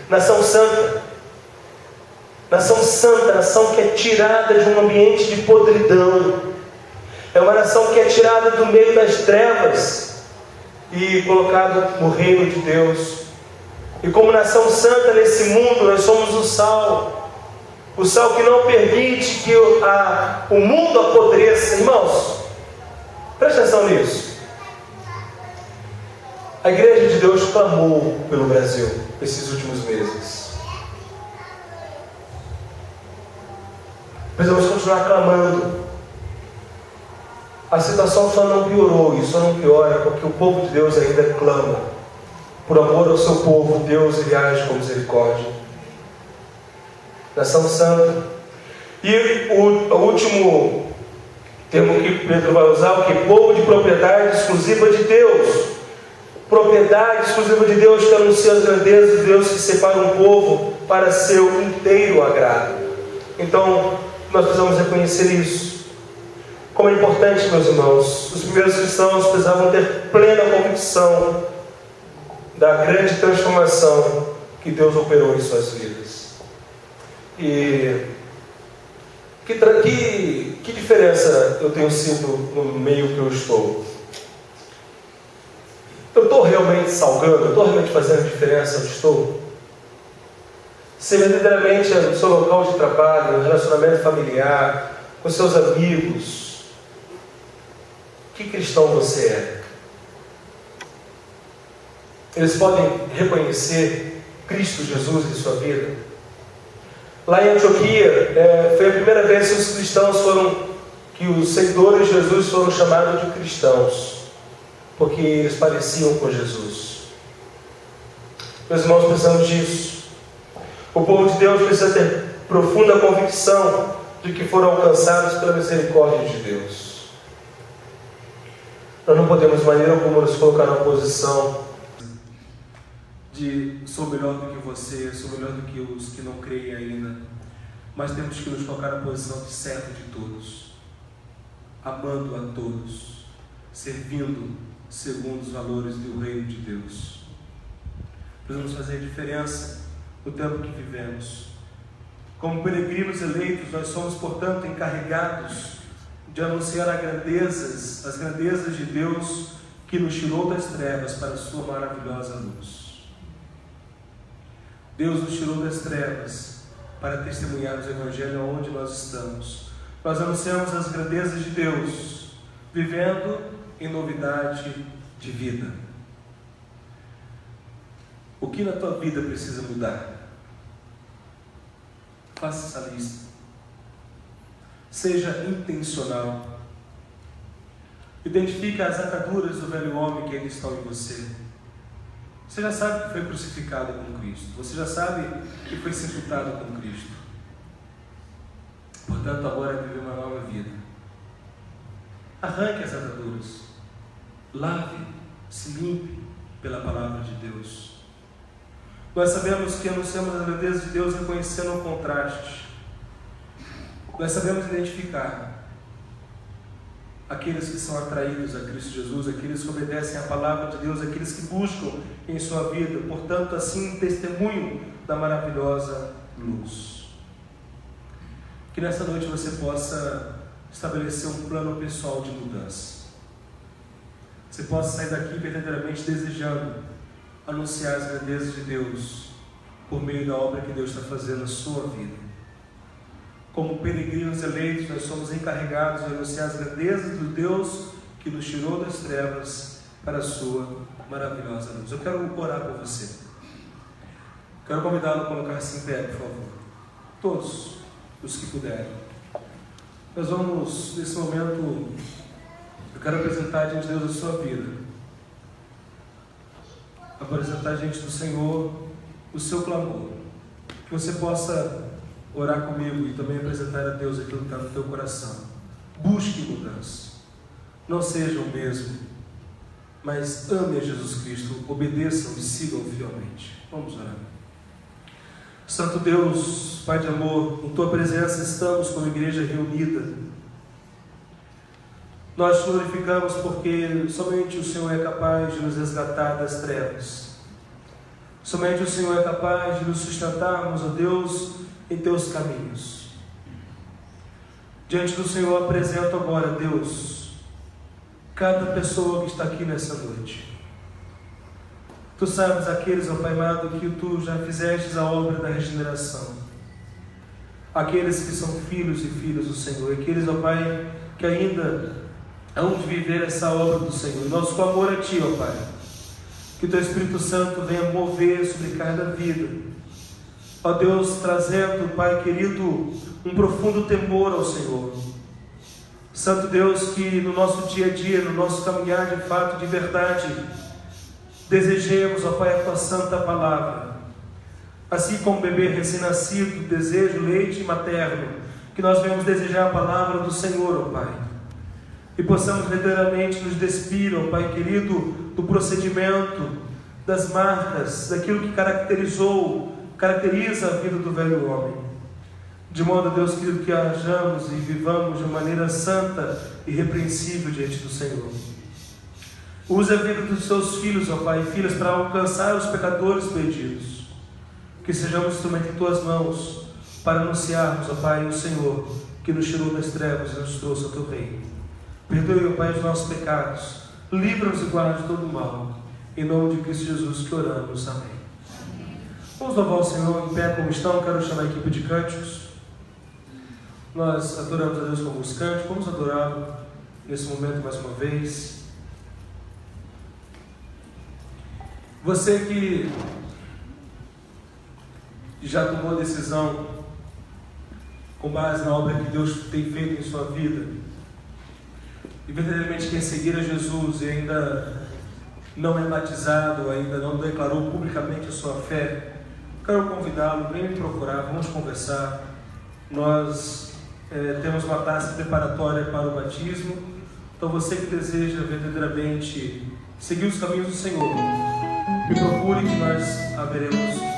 Nação santa, nação que é tirada de um ambiente de podridão. É uma nação que é tirada do meio das trevas e colocada no reino de Deus. E como nação santa nesse mundo, nós somos o sal. O sal que não permite que o mundo apodreça. Irmãos, presta atenção nisso. A igreja de Deus clamou pelo Brasil esses últimos meses. Precisamos continuar clamando. A situação só não piorou, e só não piora porque o povo de Deus ainda clama. por amor ao seu povo, Deus ele age com misericórdia. Nação santa. E o último termo que Pedro vai usar, o que? Povo de propriedade exclusiva de Deus. Propriedade exclusiva de Deus, que anuncia as grandezas de Deus, que separa um povo para seu inteiro agrado. Então, nós precisamos reconhecer isso. Como é importante, meus irmãos, os primeiros cristãos precisavam ter plena convicção da grande transformação que Deus operou em suas vidas. E que diferença eu tenho sido no meio que eu estou? Eu estou realmente salgando? Eu estou realmente fazendo diferença onde estou? Se verdadeiramente é no seu local de trabalho, no relacionamento familiar, com seus amigos, que cristão você é? Eles podem reconhecer Cristo Jesus em sua vida? Lá em Antioquia, foi a primeira vez que os cristãos que os seguidores de Jesus foram chamados de cristãos, porque eles pareciam com Jesus. Meus irmãos, precisamos disso. O povo de Deus precisa ter profunda convicção de que foram alcançados pela misericórdia de Deus. Nós não podemos de maneira alguma nos colocar na posição de sou melhor do que você, sou melhor do que os que não creem ainda, mas temos que nos colocar na posição de servo de todos, amando a todos, servindo segundo os valores do reino de Deus. Precisamos fazer a diferença no tempo que vivemos. Como peregrinos eleitos, nós somos, portanto, encarregados de anunciar as grandezas de Deus que nos tirou das trevas para a sua maravilhosa luz. Deus nos tirou das trevas para testemunhar o Evangelho onde nós estamos. Nós anunciamos as grandezas de Deus, vivendo em novidade de vida. O que na tua vida precisa mudar? Faça essa lista. Seja intencional. Identifique as ataduras do velho homem que ainda estão em você. Você já sabe que foi crucificado com Cristo. Você já sabe que foi sepultado com Cristo. Portanto, agora é viver uma nova vida. Arranque as ataduras. Lave, se limpe pela palavra de Deus. Nós sabemos que anunciamos a grandeza de Deus reconhecendo o contraste. Nós sabemos identificar aqueles que são atraídos a Cristo Jesus, aqueles que obedecem à palavra de Deus, aqueles que buscam em sua vida, portanto, assim, testemunho da maravilhosa luz. Que nessa noite você possa estabelecer um plano pessoal de mudança. Você possa sair daqui verdadeiramente desejando anunciar as grandezas de Deus por meio da obra que Deus está fazendo na sua vida. Como peregrinos eleitos, nós somos encarregados de anunciar as grandezas do Deus que nos tirou das trevas para a sua maravilhosa luz. Eu quero orar por você. Quero convidá-lo a colocar-se em pé, por favor. Todos os que puderem. Nós vamos, nesse momento, eu quero apresentar diante de Deus a sua vida. Apresentar diante do Senhor o seu clamor. Que você possa orar comigo e também apresentar a Deus aquilo que está no teu coração. Busque mudança. Não seja o mesmo, mas ame a Jesus Cristo, obedeçam e sigam fielmente. Vamos orar. Santo Deus, Pai de amor, em tua presença estamos como igreja reunida. Nós te glorificamos porque somente o Senhor é capaz de nos resgatar das trevas. Somente o Senhor é capaz de nos sustentarmos, ó Deus, em teus caminhos. Diante do Senhor apresento agora, Deus, cada pessoa que está aqui nessa noite. Tu sabes aqueles, ó Pai amado, que tu já fizestes a obra da regeneração. Aqueles que são filhos e filhas do Senhor. Aqueles, ó Pai, que ainda hão de viver essa obra do Senhor. Nosso clamor a Ti, ó Pai, que o Teu Espírito Santo venha mover sobre cada vida. Ó Deus, trazendo, Pai querido, um profundo temor ao Senhor. Santo Deus, que no nosso dia a dia, no nosso caminhar de fato, de verdade, desejemos, ó Pai, a Tua santa palavra. Assim como o bebê recém-nascido deseja o leite materno, que nós venhamos desejar a palavra do Senhor, ó Pai. E possamos verdadeiramente nos despir, ó Pai querido, do procedimento, das marcas, daquilo que caracteriza a vida do velho homem. De modo, Deus querido, que hajamos e vivamos de maneira santa e irrepreensível diante do Senhor. Use a vida dos seus filhos, ó Pai, e filhas, para alcançar os pecadores perdidos. Que sejamos instrumento em Tuas mãos, para anunciarmos, ó Pai, o Senhor, que nos tirou das trevas e nos trouxe ao Teu reino. Perdoe, ó Pai, os nossos pecados, livra-nos e guarda de todo o mal. Em nome de Cristo Jesus que oramos. Amém. Vamos louvar o Senhor em pé como estão. Quero chamar a equipe de cânticos. Nós adoramos a Deus com os cânticos. Vamos adorá-lo nesse momento mais uma vez. Você que já tomou a decisão com base na obra que Deus tem feito em sua vida, e verdadeiramente quer seguir a Jesus e ainda não é batizado, ainda não declarou publicamente a sua fé, quero convidá-lo, venha me procurar, vamos conversar. Nós temos uma taça preparatória para o batismo. Então você que deseja verdadeiramente seguir os caminhos do Senhor, me procure que nós haveremos